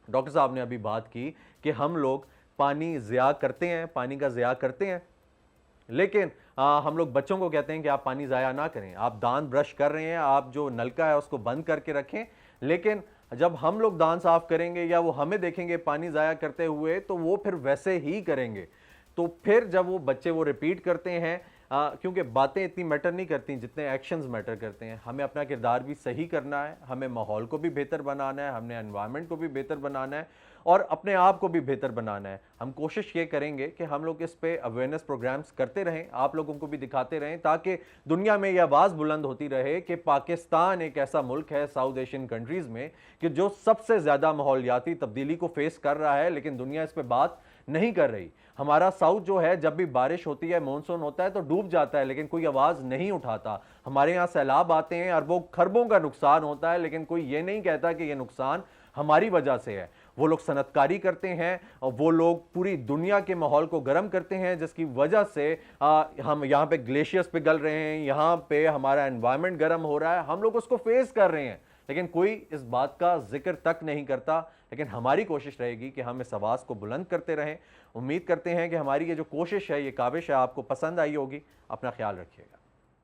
डॉक्टर साहब ने अभी बात की कि हम लोग पानी ज़िया करते हैं, पानी का ज़िया करते हैं, लेकिन हम लोग बच्चों को कहते हैं कि आप पानी ज़ाया ना करें, आप दांत ब्रश कर रहे हैं, आप जो नलका है उसको बंद करके रखें। लेकिन जब हम लोग दांत साफ करेंगे या वो हमें देखेंगे पानी ज़ाया करते हुए, तो वो फिर वैसे ही करेंगे। तो फिर जब वो बच्चे वो रिपीट करते हैं, क्योंकि बातें इतनी मैटर नहीं करती जितने एक्शंस मैटर करते हैं। हमें अपना किरदार भी सही करना है, हमें माहौल को भी बेहतर बनाना है, हमने एनवायरनमेंट को भी बेहतर बनाना है, और अपने आप को भी बेहतर बनाना है। हम कोशिश ये करेंगे कि हम लोग इस पे अवेयरनेस प्रोग्राम्स करते रहें, आप लोगों को भी दिखाते रहें, ताकि दुनिया में यह आवाज़ बुलंद होती रहे कि पाकिस्तान एक ऐसा मुल्क है साउथ एशियन कंट्रीज़ में कि जो सबसे ज़्यादा माहौलियाती तब्दीली को फेस कर रहा है, लेकिन दुनिया इस पर बात नहीं कर रही। हमारा साउथ जो है, जब भी बारिश होती है, मॉनसून होता है तो डूब जाता है, लेकिन कोई आवाज़ नहीं उठाता। हमारे यहाँ सैलाब आते हैं, अरबों खरबों का नुकसान होता है, लेकिन कोई ये नहीं कहता कि ये नुकसान हमारी वजह से है। वो लोग सनतकारी करते हैं और वो लोग पूरी दुनिया के माहौल को गर्म करते हैं, जिसकी वजह से हम यहाँ पे ग्लेशियर्स पिघल रहे हैं, यहाँ पे हमारा एनवायरनमेंट गर्म हो रहा है, हम लोग उसको फेस कर रहे हैं, लेकिन कोई इस बात का जिक्र तक नहीं करता। लेकिन हमारी कोशिश रहेगी कि हम इस आवाज़ को बुलंद करते रहें। उम्मीद करते हैं कि हमारी ये जो कोशिश है, ये काविश है, आपको पसंद आई होगी। अपना ख्याल रखिएगा।